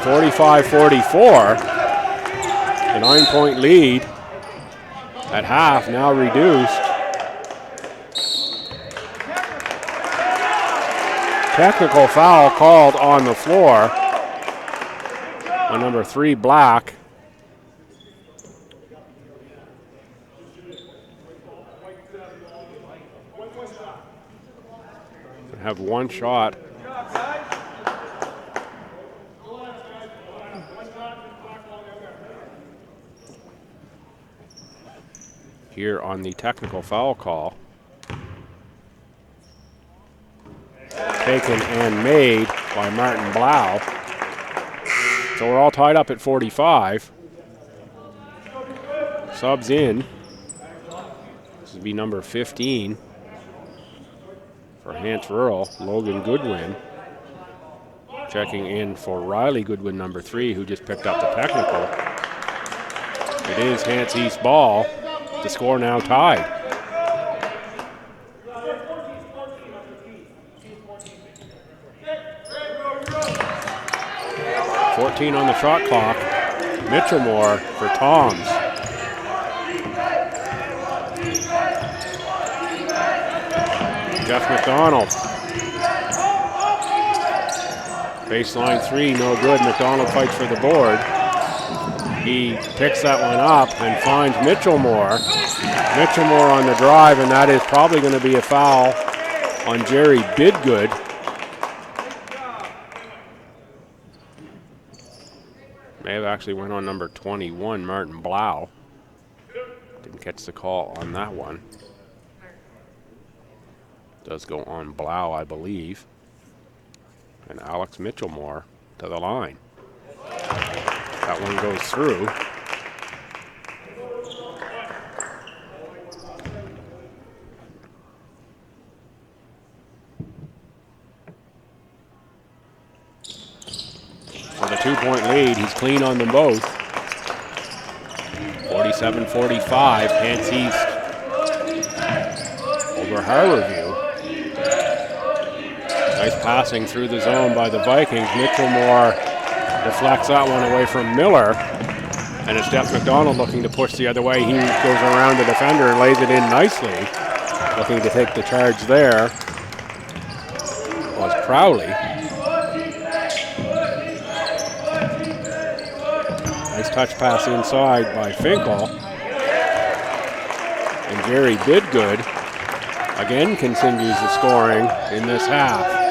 45-44. A 9-point lead at half, now reduced. Technical foul called on the floor on number 3, Black. Have one shot. Here on the technical foul call. Taken and made by Martin Blau. So we're all tied up at 45. Subs in. This would be number 15. For Hants Rural, Logan Goodwin. Checking in for Riley Goodwin, number 3, who just picked up the technical. It is Hants East ball. The score now tied. .14 on the shot clock. Mitchellmore for Toms. Jeff McDonald. Baseline 3, no good. McDonald fights for the board. He picks that one up and finds Mitchellmore. Mitchellmore on the drive, and that is probably going to be a foul on Jerry Bidgood. May have actually went on number 21, Martin Blau. Didn't catch the call on that one. Does go on Blau, I believe. And Alex Mitchellmore to the line. That one goes through. For the 2-point lead, he's clean on them both. 47-45, Hants East over Harborview. Nice passing through the zone by the Vikings. Mitchellmore deflects that one away from Miller. And it's Jeff McDonald looking to push the other way. He goes around the defender and lays it in nicely. Looking to take the charge there was Crowley. Nice touch pass inside by Finkel. And Jerry Bidgood again continues the scoring in this half.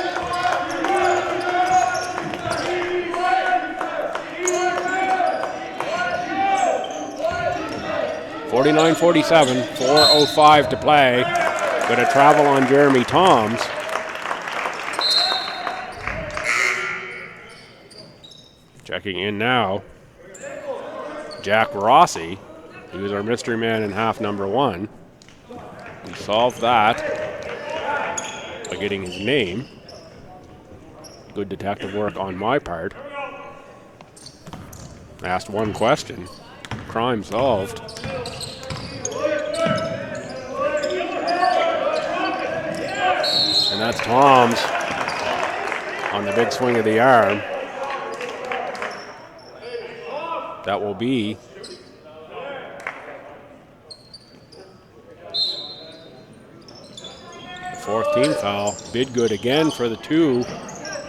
49-47, 4:05 to play. Got a travel on Jeremy Toms. Checking in now, Jack Rossi. He was our mystery man in half number one. We solved that by getting his name. Good detective work on my part. Asked one question, crime solved. And that's Toms on the big swing of the arm. That will be the fourth team foul. Bidgood again for the two.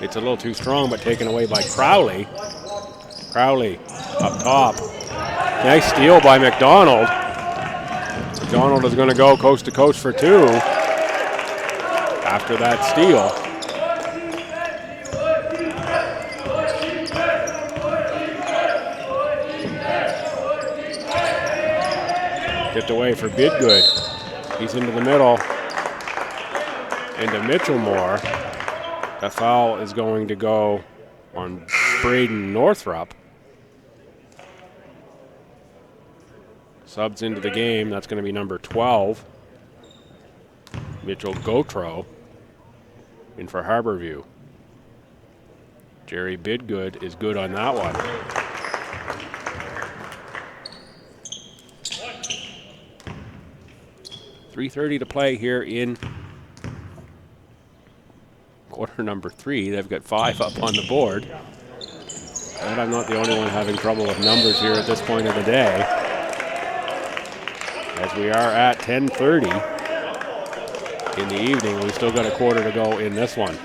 It's a little too strong, but taken away by Crowley. Crowley up top. Nice steal by McDonald. McDonald is going to go coast to coast for two after that steal. Tipped away for Bidgood. He's into the middle. Into Mitchellmore. That foul is going to go on Braden Northrup. Subs into the game. That's going to be number 12. Mitchell Gautreau in for Harborview. Jerry Bidgood is good on that one. .330 to play here in quarter number 3. They've got 5 up on the board. And I'm not the only one having trouble with numbers here at this point of the day. As we are at 10:30 in the evening, we've still got a quarter to go in this one.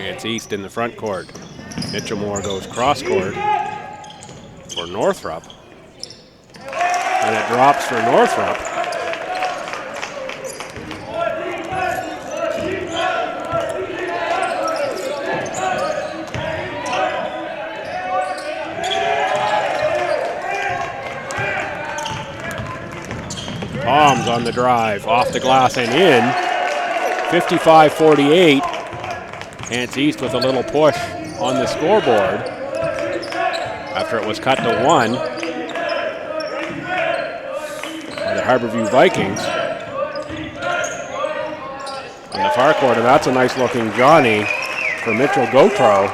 It's East in the front court. Mitchellmore goes cross court for Northrup. And it drops for Northrup. Toms on the drive, off the glass and in. 55-48. Hants East with a little push on the scoreboard after it was cut to 1 by the Harborview Vikings. On the far court, and that's a nice looking Johnny for Mitchell Gautreau.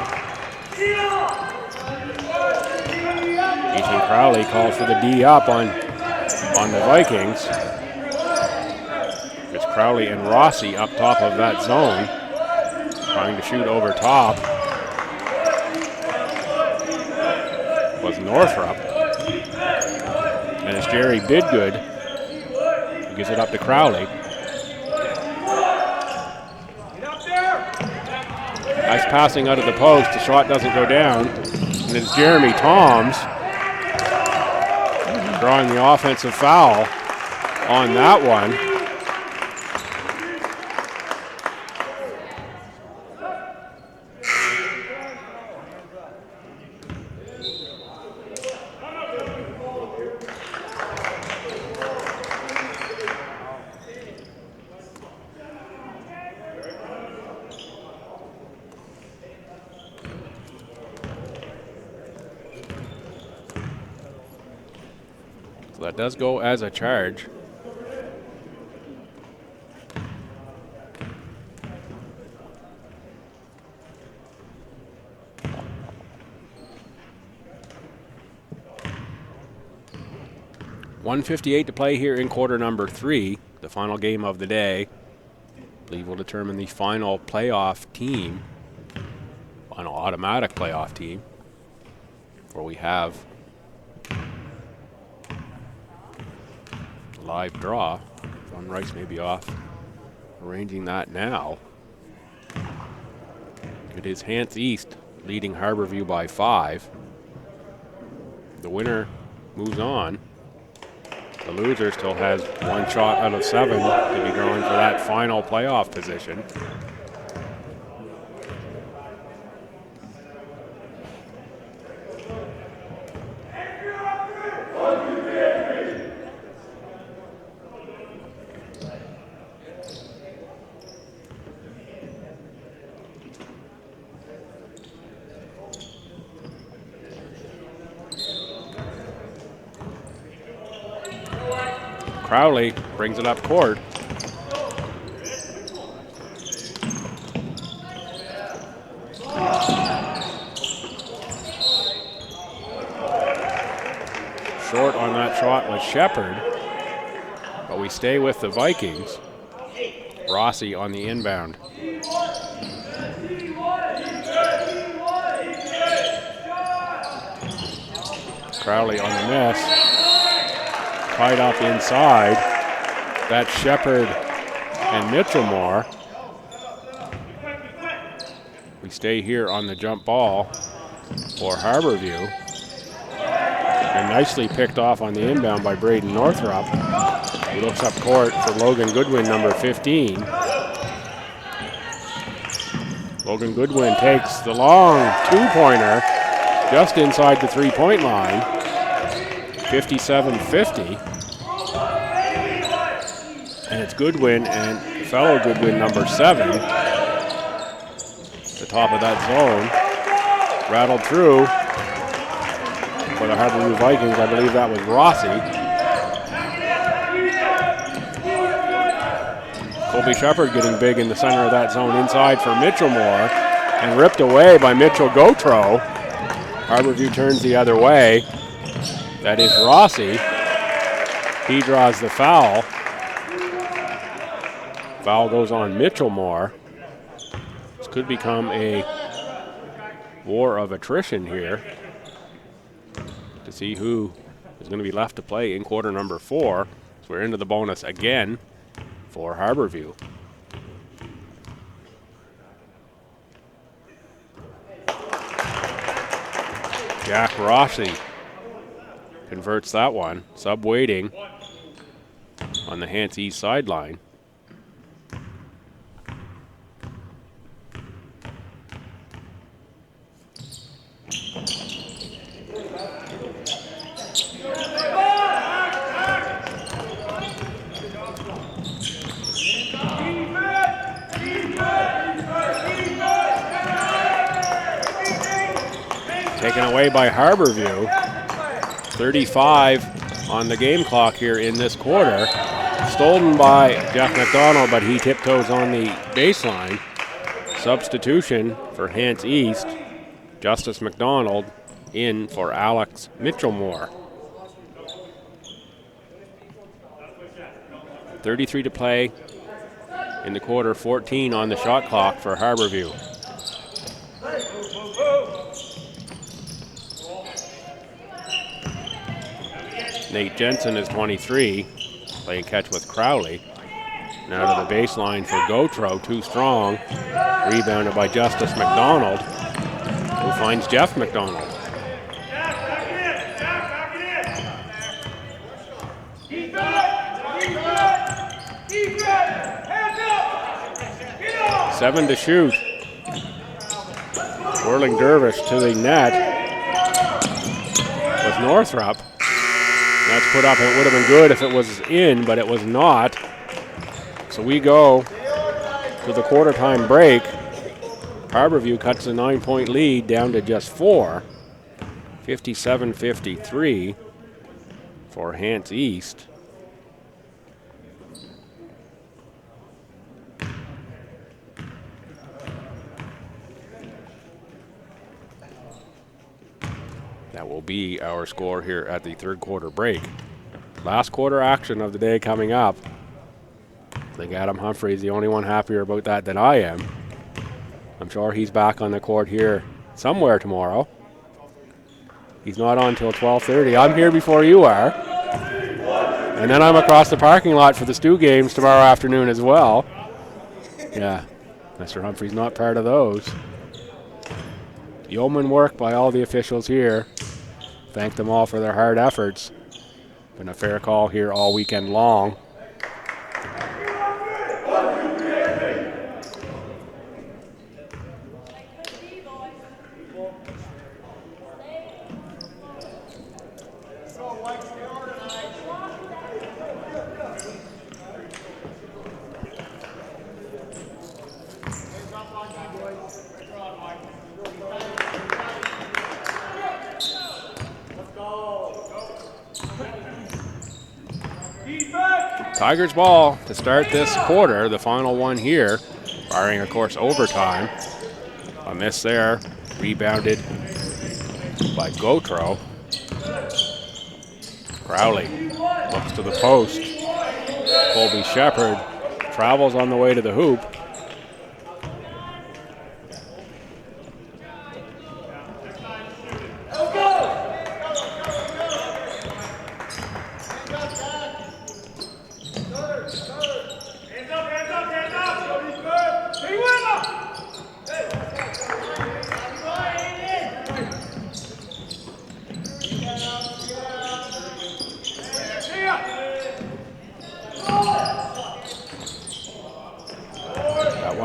Ethan Crowley calls for the D up on the Vikings. It's Crowley and Rossi up top of that zone. Trying to shoot over top was Northrup. And it's Jerry Bidgood who gives it up to Crowley. Nice passing out of the post. The shot doesn't go down. And it's Jeremy Toms drawing the offensive foul on that one. So that does go as a charge. .158 to play here in quarter number 3, the final game of the day. I believe will determine the final playoff team, final automatic playoff team, where we have a live draw. John Rice may be off arranging that now. It is Hants East leading Harborview by 5. The winner moves on. The loser still has one shot out of 7 to be drawn for that final playoff position. Crowley brings it up court. Short on that shot was Shepard, but we stay with the Vikings. Rossi on the inbound. Crowley on the miss. Tied up inside. That's Shepard and Mitchellmore. We stay here on the jump ball for Harborview. And nicely picked off on the inbound by Braden Northrup. He looks up court for Logan Goodwin, number 15. Logan Goodwin takes the long two-pointer just inside the three-point line. 57-50. And it's Goodwin and fellow Goodwin, number 7. The top of that zone. Rattled through for the Harborview Vikings. I believe that was Rossi. Colby Shepard getting big in the center of that zone inside for Mitchellmore and ripped away by Mitchell Gautreau. Harborview turns the other way. That is Rossi. He draws the foul. Foul goes on Mitchellmore. This could become a war of attrition here to see who is going to be left to play in quarter number 4. So we're into the bonus again for Harborview. Jack Rossi converts that one. Sub waiting on the Hants East sideline. Taken away by Harborview. 35 on the game clock here in this quarter. Stolen by Jeff McDonald, but he tiptoes on the baseline. Substitution for Hants East. Justice McDonald in for Alex Mitchellmore. 33 to play in the quarter, 14 on the shot clock for Harborview. Nate Jensen is 23, playing catch with Crowley. Now to the baseline for Gautreau, too strong. Rebounded by Justice McDonald, who finds Jeff McDonald. 7 to shoot. Whirling Dervish to the net with Northrop. That's put up. It would have been good if it was in, but it was not. So we go to the quarter time break. Harborview cuts the 9-point lead down to just 4. 57-53 for Hants East. That will be our score here at the third quarter break. Last quarter action of the day coming up. I think Adam Humphrey's the only one happier about that than I am. I'm sure he's back on the court here somewhere tomorrow. He's not on until 12:30. I'm here before you are. And then I'm across the parking lot for the Stew games tomorrow afternoon as well. Yeah, Mr. Humphrey's not part of those. Yeoman work by all the officials here. Thank them all for their hard efforts. Been a fair call here all weekend long. Tigers ball to start this quarter, the final one here, barring, of course, overtime. A miss there, rebounded by Gautreau. Crowley looks to the post. Colby Shepard travels on the way to the hoop.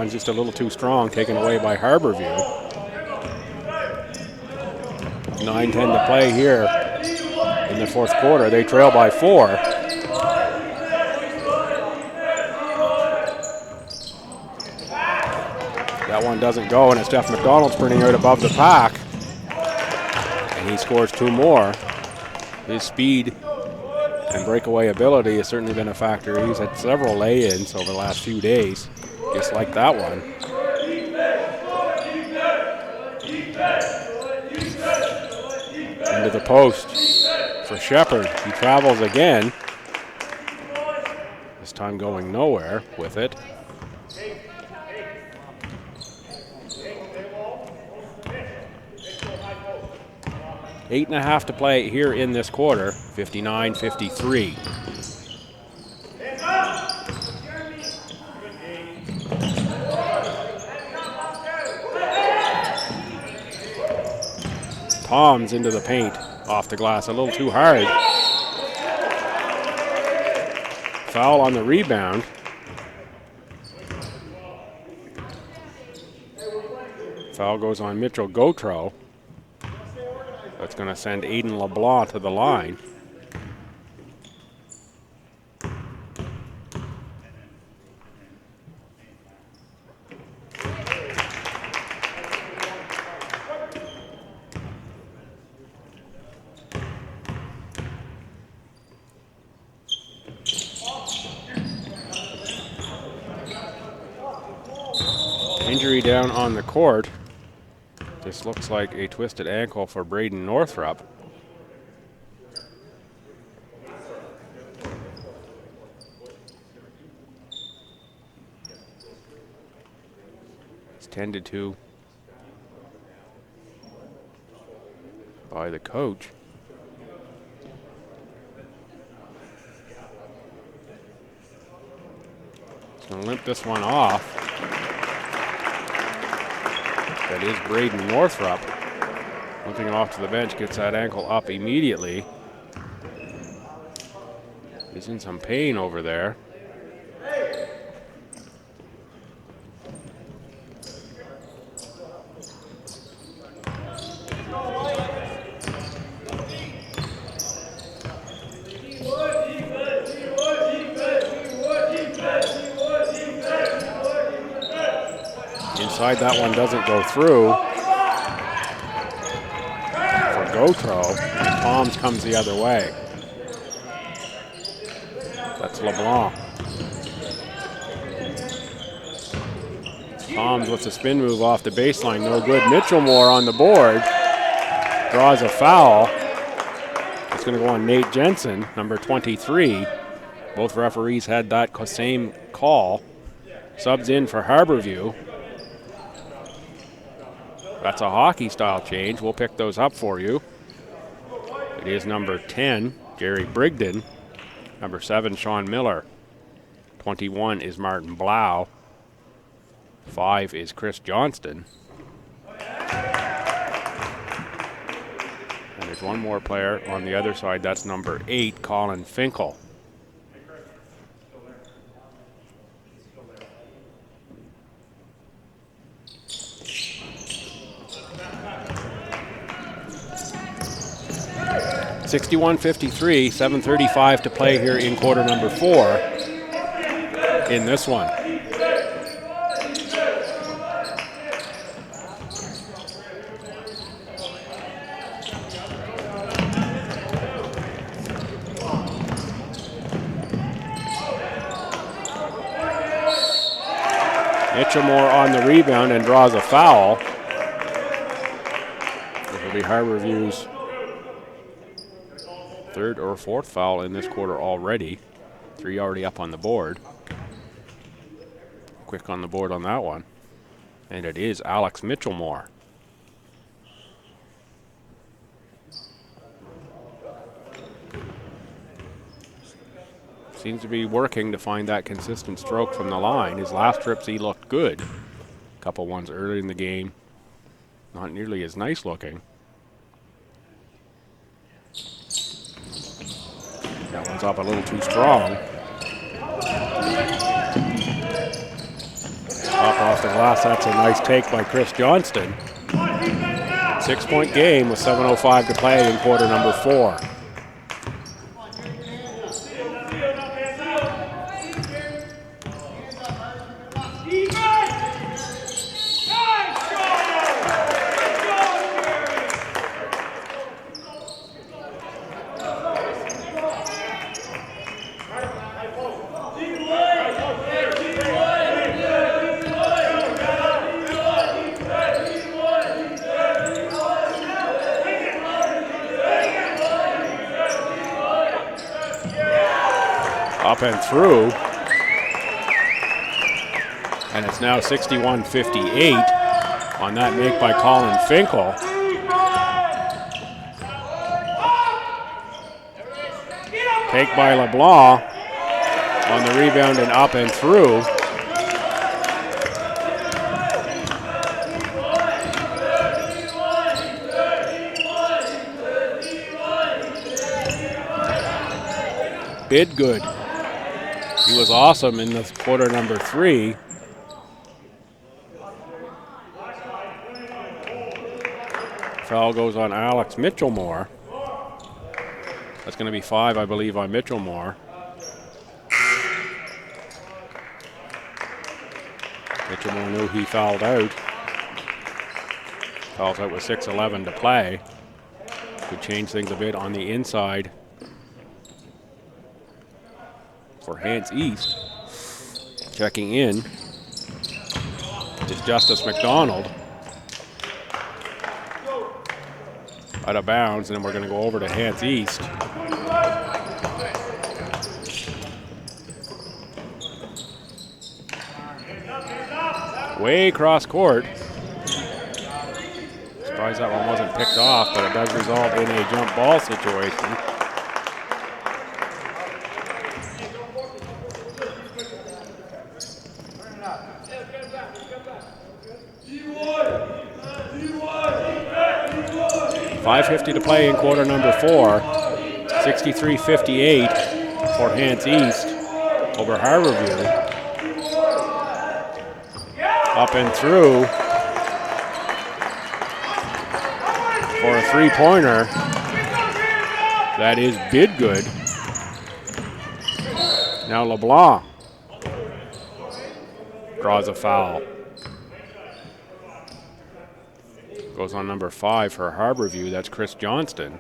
Just a little too strong, taken away by Harborview. 9:10 to play here in the fourth quarter. They trail by 4. That one doesn't go, and it's Jeff McDonald sprinting out above the pack. And he scores 2 more. His speed and breakaway ability has certainly been a factor. He's had several lay-ins over the last few days. Just like that one. Into the post for Shepard. He travels again. This time going nowhere with it. Eight and a half to play here in this quarter. 59-53. Palms into the paint, off the glass, a little too hard. Foul on the rebound. Foul goes on Mitchell Gautreau. That's going to send Aiden LeBlanc to the line. Injury down on the court. This looks like a twisted ankle for Braden Northrop. It's tended to by the coach. He's going to limp this one off. That is Braden Northrop. Limping him off to the bench, gets that ankle up immediately. He's in some pain over there. Inside, that one doesn't go through. For go throw, Toms comes the other way. That's LeBlanc. Toms with the spin move off the baseline, no good. Mitchellmore on the board, draws a foul. It's going to go on Nate Jensen, number 23. Both referees had that same call. Subs in for Harborview. That's a hockey style change. We'll pick those up for you. It is number 10, Jerry Brigden. Number 7, Sean Miller. 21 is Martin Blau. 5 is Chris Johnston. And there's one more player on the other side. That's number 8, Colin Finkel. (61-53), 7:35 to play here in quarter number 4 in this one. Mitchellmore on the rebound and draws a foul. This will be Harborview's third or fourth foul in this quarter already. 3 already up on the board. Quick on the board on that one. And it is Alex Mitchellmore. Seems to be working to find that consistent stroke from the line. His last trips he looked good. A couple ones early in the game, not nearly as nice looking. That one's up a little too strong. Up off the glass, that's a nice take by Chris Johnston. 6-point game with 7:05 to play in quarter number 4. Up and through. And it's now 61-58 on that make by Colin Finkel. Take by LeBlanc on the rebound and up and through. Bidgood. He was awesome in this quarter number 3. Foul goes on Alex Mitchellmore. That's going to be 5, I believe, on Mitchellmore. Mitchellmore knew he fouled out. Fouls out with 6:11 to play. Could change things a bit on the inside for Hants East. Checking in is Justice McDonald. Out of bounds, and then we're going to go over to Hants East. Way across court. Surprised that one wasn't picked off, but it does result in a jump ball situation. .550 to play in quarter number 4. 63-58 for Hants East over Harborview. Up and through for a 3-pointer. That is Bidgood. Now LeBlanc draws a foul. Goes on number 5 for Harborview. That's Chris Johnston.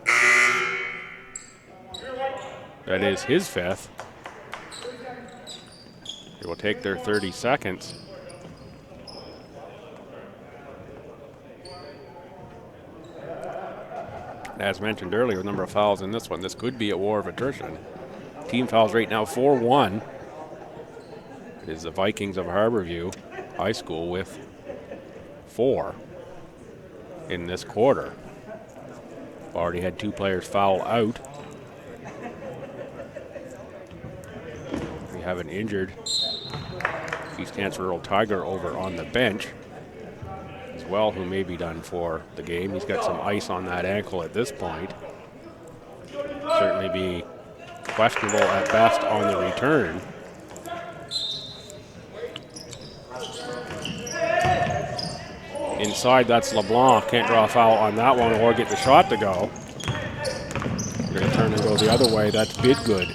That is his 5th. They will take their 30 seconds. As mentioned earlier, the number of fouls in this one, this could be a war of attrition. Team fouls right now 4-1. It is the Vikings of Harborview High School with 4 in this quarter. Already had 2 players foul out. We have an injured East Hants Rural Tiger over on the bench as well, who may be done for the game. He's got some ice on that ankle at this point. Certainly be questionable at best on the return. Inside, that's LeBlanc. Can't draw a foul on that one or get the shot to go. We're going to turn and go the other way. That's Bidgood.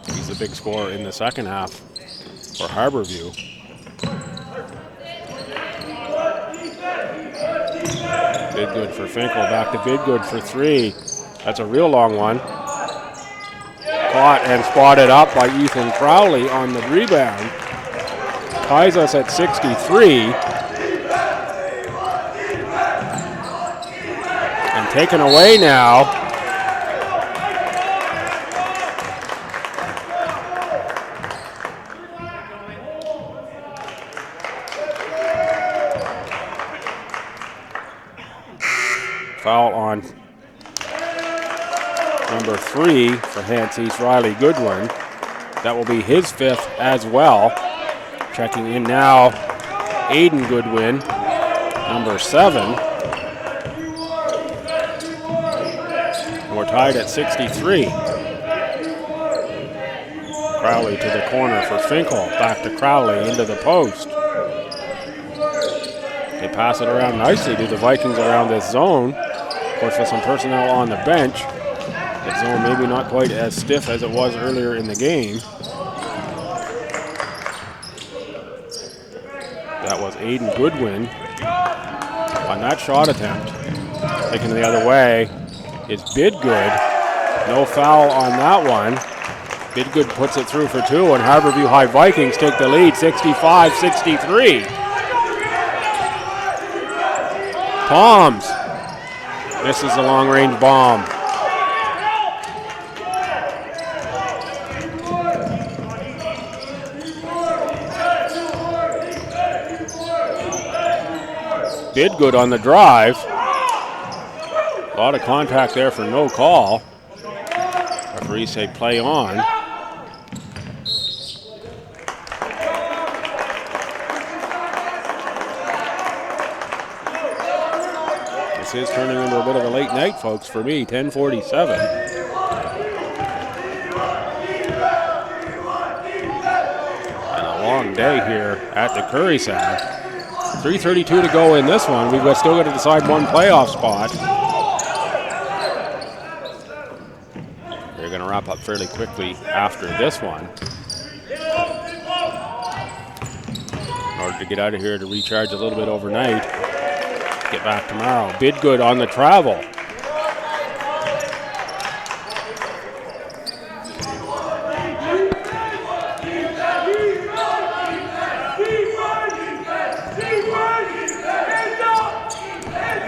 He's the big scorer in the second half for Harborview. Bidgood for Finkel. Back to Bidgood for 3. That's a real long one. Caught and spotted up by Ethan Crowley on the rebound. Ties us at 63. And taken away now. Foul on number 3 for Hants East, Riley Goodwin. That will be his 5th as well. Checking in now, Aiden Goodwin, number 7. We're tied at 63. Crowley to the corner for Finkel. Back to Crowley into the post. They pass it around nicely to the Vikings around this zone. Of course, with some personnel on the bench. That zone maybe not quite as stiff as it was earlier in the game. That was Aiden Goodwin on that shot attempt. Taking the other way is Bidgood. No foul on that one. Bidgood puts it through for 2, and Harborview High Vikings take the lead, 65-63. Palms. This is a long-range bomb. Bidgood on the drive. A lot of contact there for no call. Referees say play on. This is turning into a bit of a late night, folks, for me, 10:47. And a long day here at the Curry Center. 3:32 to go in this one. We've still got to decide one playoff spot. They're going to wrap up fairly quickly after this one. In order to get out of here to recharge a little bit overnight. Get back tomorrow. Bidgood on the travel.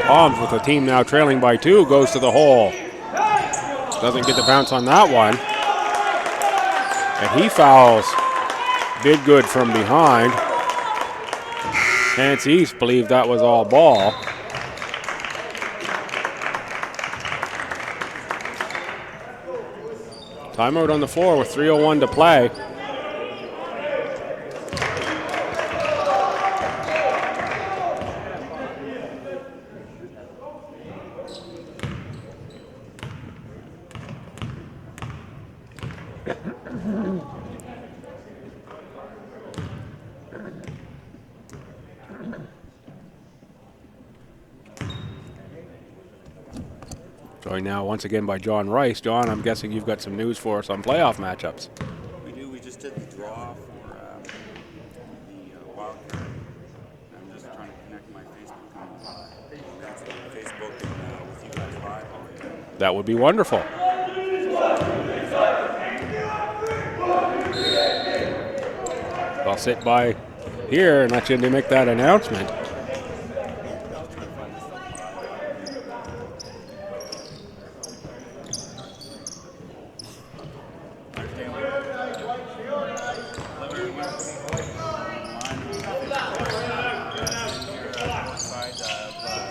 Palms with the team now trailing by 2, goes to the hole. Doesn't get the bounce on that one. And he fouls Bidgood from behind. Hants East believed that was all ball. Timeout on the floor with 3:01 to play. Joined now once again by John Rice. John, I'm guessing you've got some news for us on playoff matchups. We do. We just did the draw for the wild card. I'm just trying to connect my Facebook That would be wonderful. I'll sit by here and let you make that announcement.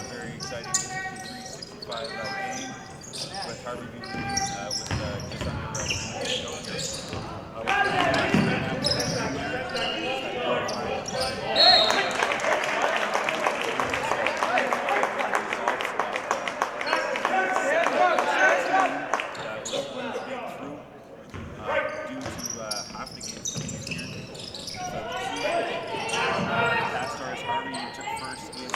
Very exciting 63-65 game with Harbour leading with just under 3 minutes to go here. Half the game coming in here. Past stars Harvey took first, is in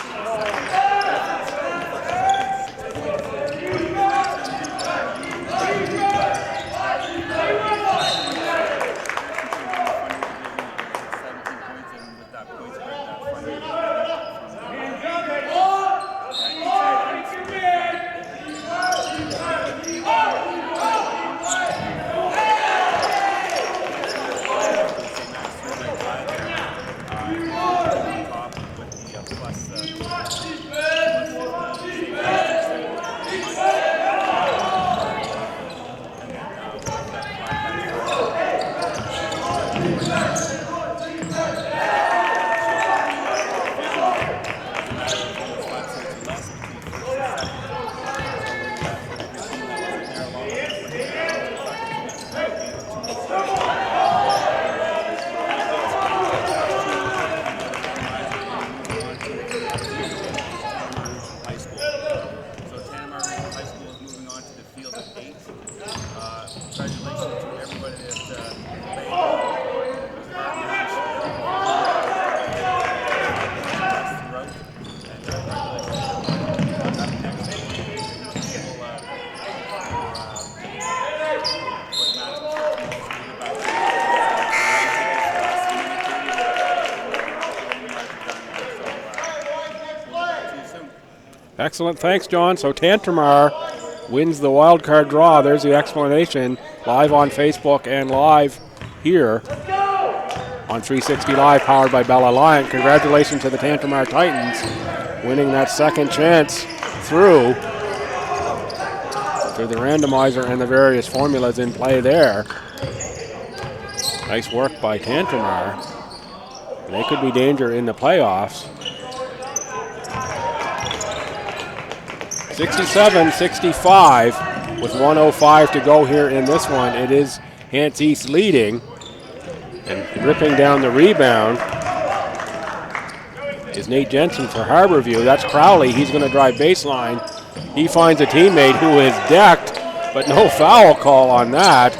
Excellent. Thanks, John. So Tantramar wins the wild card draw. There's the explanation live on Facebook and live here on 360 Live, powered by Bell Alliant. Congratulations to the Tantramar Titans winning that second chance through the randomizer and the various formulas in play there. Nice work by Tantramar. They could be danger in the playoffs. 67-65 with 1:05 to go here in this one. It is Hants East leading, and ripping down the rebound is Nate Jensen for Harborview. That's Crowley. He's going to drive baseline. He finds a teammate who is decked, but no foul call on that.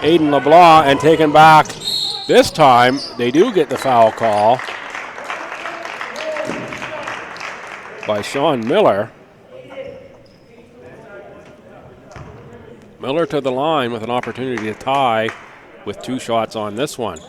Aiden LeBlanc, and taken back this time. They do get the foul call by Sean Miller. Miller to the line with an opportunity to tie with 2 shots on this one.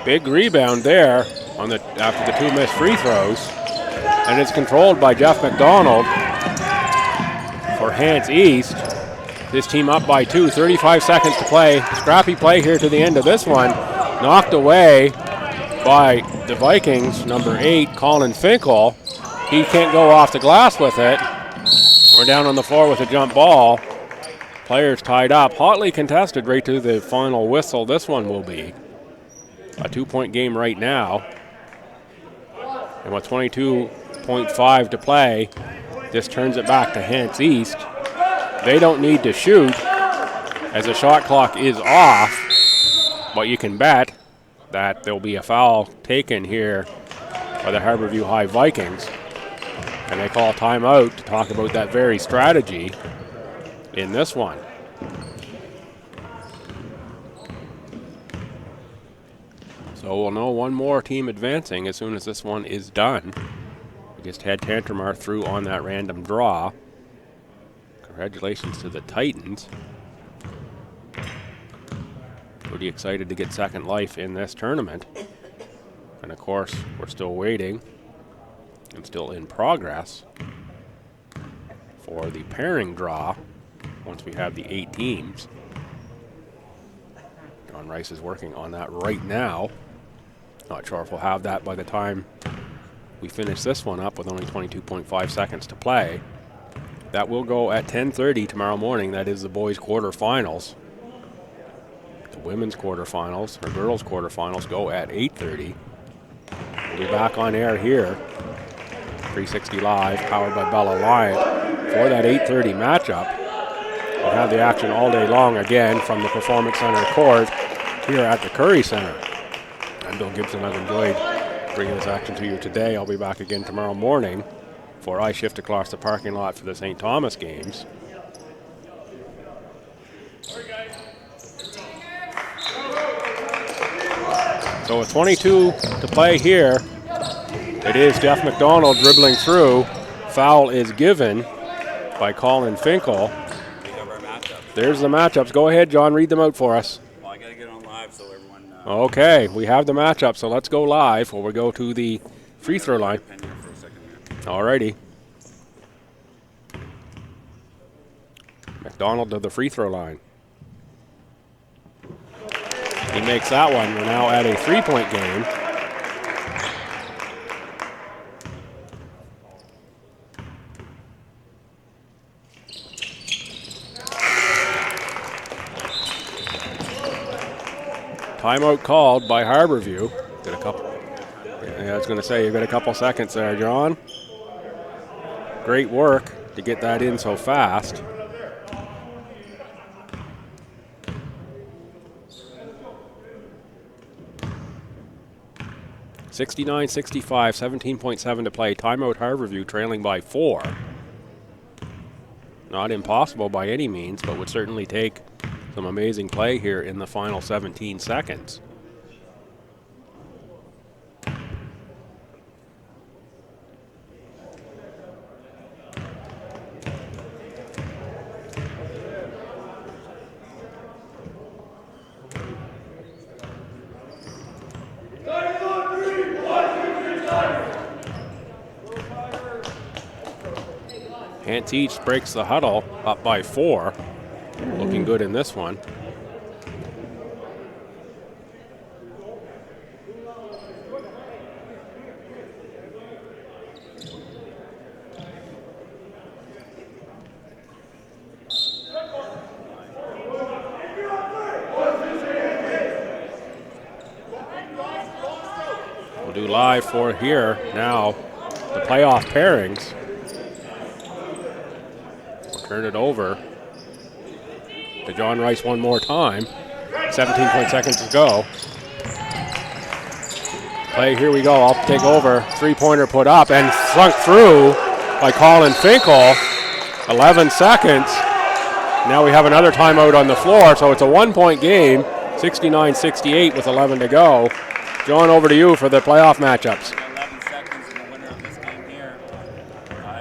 Big rebound there on after the 2 missed free throws. And it's controlled by Jeff McDonald for Hants East. This team up by 2, 35 seconds to play. Scrappy play here to the end of this one. Knocked away by the Vikings, number 8, Colin Finkel. He can't go off the glass with it. We're down on the floor with a jump ball. Players tied up, hotly contested right to the final whistle. This one will be a 2-point game right now. And with 22.5 to play, this turns it back to Hants East. They don't need to shoot as the shot clock is off, but you can bet that there'll be a foul taken here by the Harborview High Vikings. And they call timeout to talk about that very strategy in this one. So we'll know one more team advancing as soon as this one is done. We just had Tantramar through on that random draw. Congratulations to the Titans. Pretty excited to get second life in this tournament. And of course, we're still waiting and still in progress for the pairing draw once we have the 8 teams. John Rice is working on that right now. Not sure if we'll have that by the time we finish this one up with only 22.5 seconds to play. That will go at 10:30 tomorrow morning. That is the boys' quarterfinals. The women's quarterfinals, or girls' quarterfinals, go at 8:30. We'll be back on air here, 360 Live, powered by Bell Alliant, for that 8:30 matchup. We'll have the action all day long again from the Performance Center court here at the Curry Center. I'm Bill Gibson. I've enjoyed bringing this action to you today. I'll be back again tomorrow morning before I shift across the parking lot for the St. Thomas games. So with 22 to play here, it is Jeff McDonald dribbling through. Foul is given by Colin Finkel. There's the matchups. Go ahead, John, read them out for us. Well, I got to get on live so everyone... Okay, we have the matchup, so let's go live or we go to the free throw line. All righty. McDonald to the free throw line. He makes that one. We're now at a 3-point game. Timeout called by Harborview. Get a couple. Yeah, I was going to say, you've got a couple seconds there, John. Great work to get that in so fast. (69-65), 17.7 to play. Timeout Harborview trailing by 4. Not impossible by any means, but would certainly take some amazing play here in the final 17 seconds. Hants each breaks the huddle, up by 4. Looking good in this one. We'll do live for here now the playoff pairings. We'll turn it over to John Rice one more time. 17 seconds to go. Play, here we go. I'll take over. 3-pointer put up and flung through by Colin Finkel. 11 seconds. Now we have another timeout on the floor, so it's a 1-point game. 69-68 with 11 to go. John, over to you for the playoff matchups. 11 seconds, and the winner of this game here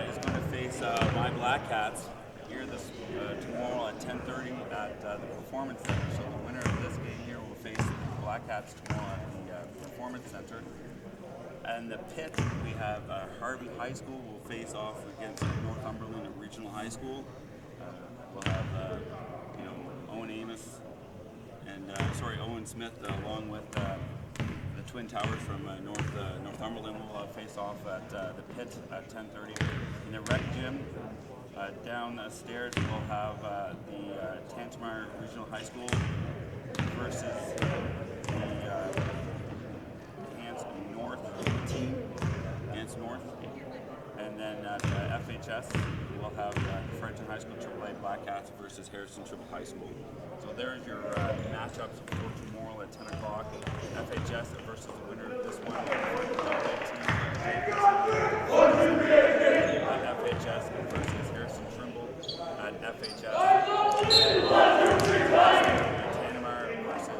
is going to face my Black Cats here tomorrow at 10:30 at the Performance Center. So the winner of this game here will face the Black Cats tomorrow at the Performance Center. And the pit, we have Harvey High School will face off against Northumberland at Regional High School. We'll have Owen Smith along with the Twin Towers from Northumberland will face off at the pit at 10:30. In the rec gym, downstairs we'll have the Tantramar Regional High School versus the Hants North team, Hants North. And then at FHS, we'll have Fredericton High School AAA Black Cats versus Harrison Triple High School. So there's your matchups for tomorrow at 10 o'clock. FHS versus the winner of this one. At FHS versus Harrison Trimble at FHS. Tanamar versus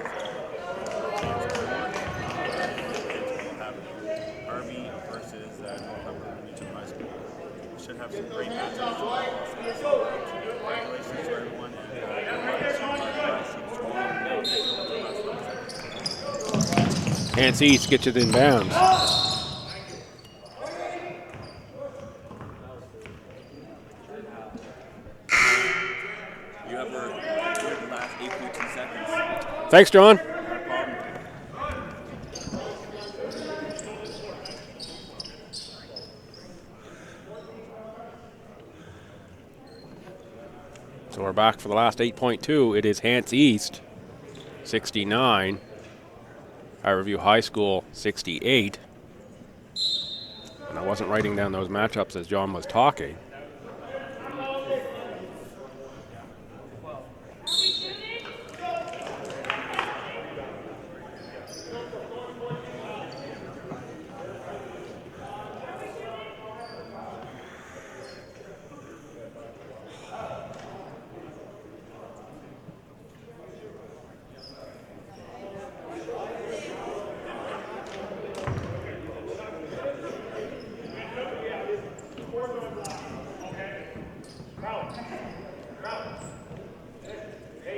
Northumberland Regional High School. We should have some great matchups. Congratulations to everyone, and Hants East gets it in bounds. You have the last 8.2 seconds. Thanks, John. No problem. So we're back for the last 8.2. It is Hants East, 69. Harborview High School, 68. And I wasn't writing down those matchups as John was talking.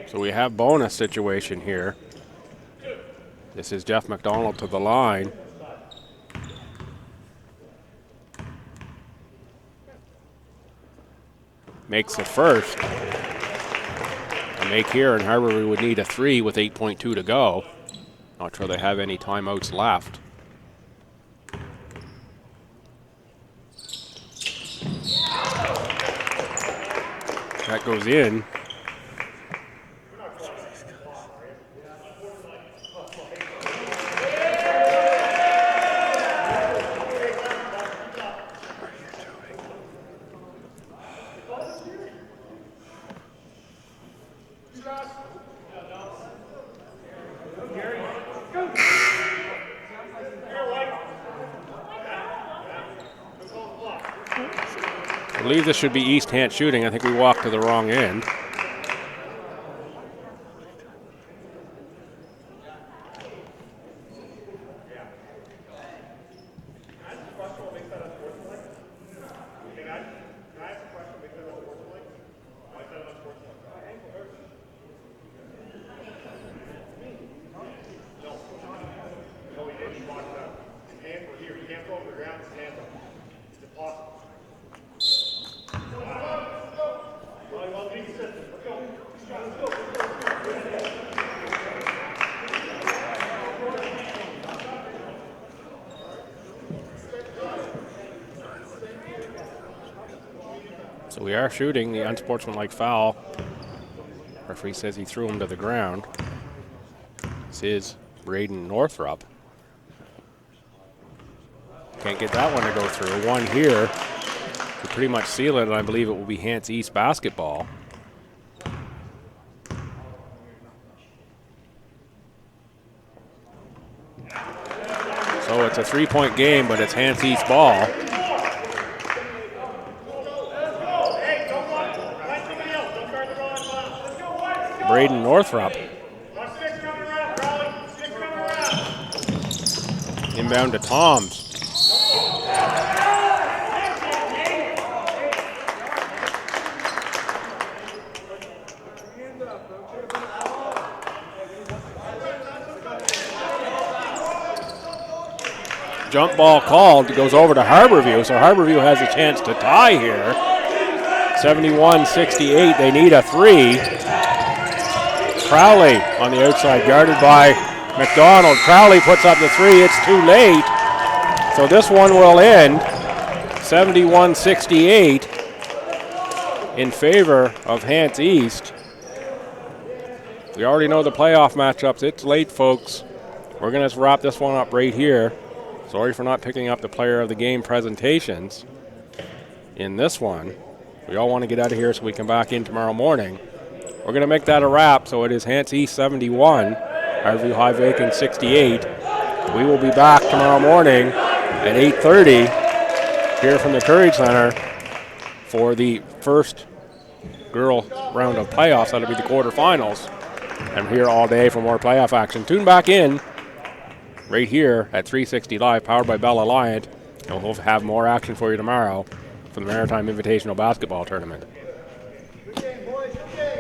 So we have bonus situation here. This is Jeff McDonald to the line. Makes the first. A make here, and Harbour we would need a 3 with 8.2 to go. Not sure they have any timeouts left. That goes in. I believe this should be East Hants shooting. I think we walked to the wrong end. So we are shooting the unsportsmanlike foul. Referee says he threw him to the ground. This is Braden Northrup. Can't get that one to go through. One here to pretty much seal it, and I believe it will be Hants East basketball. So it's a 3-point game, but it's Hants East ball. Braden Northrup. Inbound to Toms. Jump ball called, goes over to Harborview, so Harborview has a chance to tie here. 71-68, they need a 3. Crowley on the outside, guarded by McDonald. Crowley puts up the 3, it's too late. So this one will end 71-68 in favor of Hants East. We already know the playoff matchups. It's late, folks. We're going to wrap this one up right here. Sorry for not picking up the player of the game presentations in this one. We all want to get out of here so we can back in tomorrow morning. We're going to make that a wrap, so it is Hants East 71, Harborview High Viking 68. We will be back tomorrow morning at 8:30 here from the Courage Center for the first girl round of playoffs. That'll be the quarterfinals. I'm here all day for more playoff action. Tune back in right here at 360 Live, powered by Bell Alliant And we'll have more action for you tomorrow for the Maritime Invitational Basketball Tournament. Good game, boys. Good game.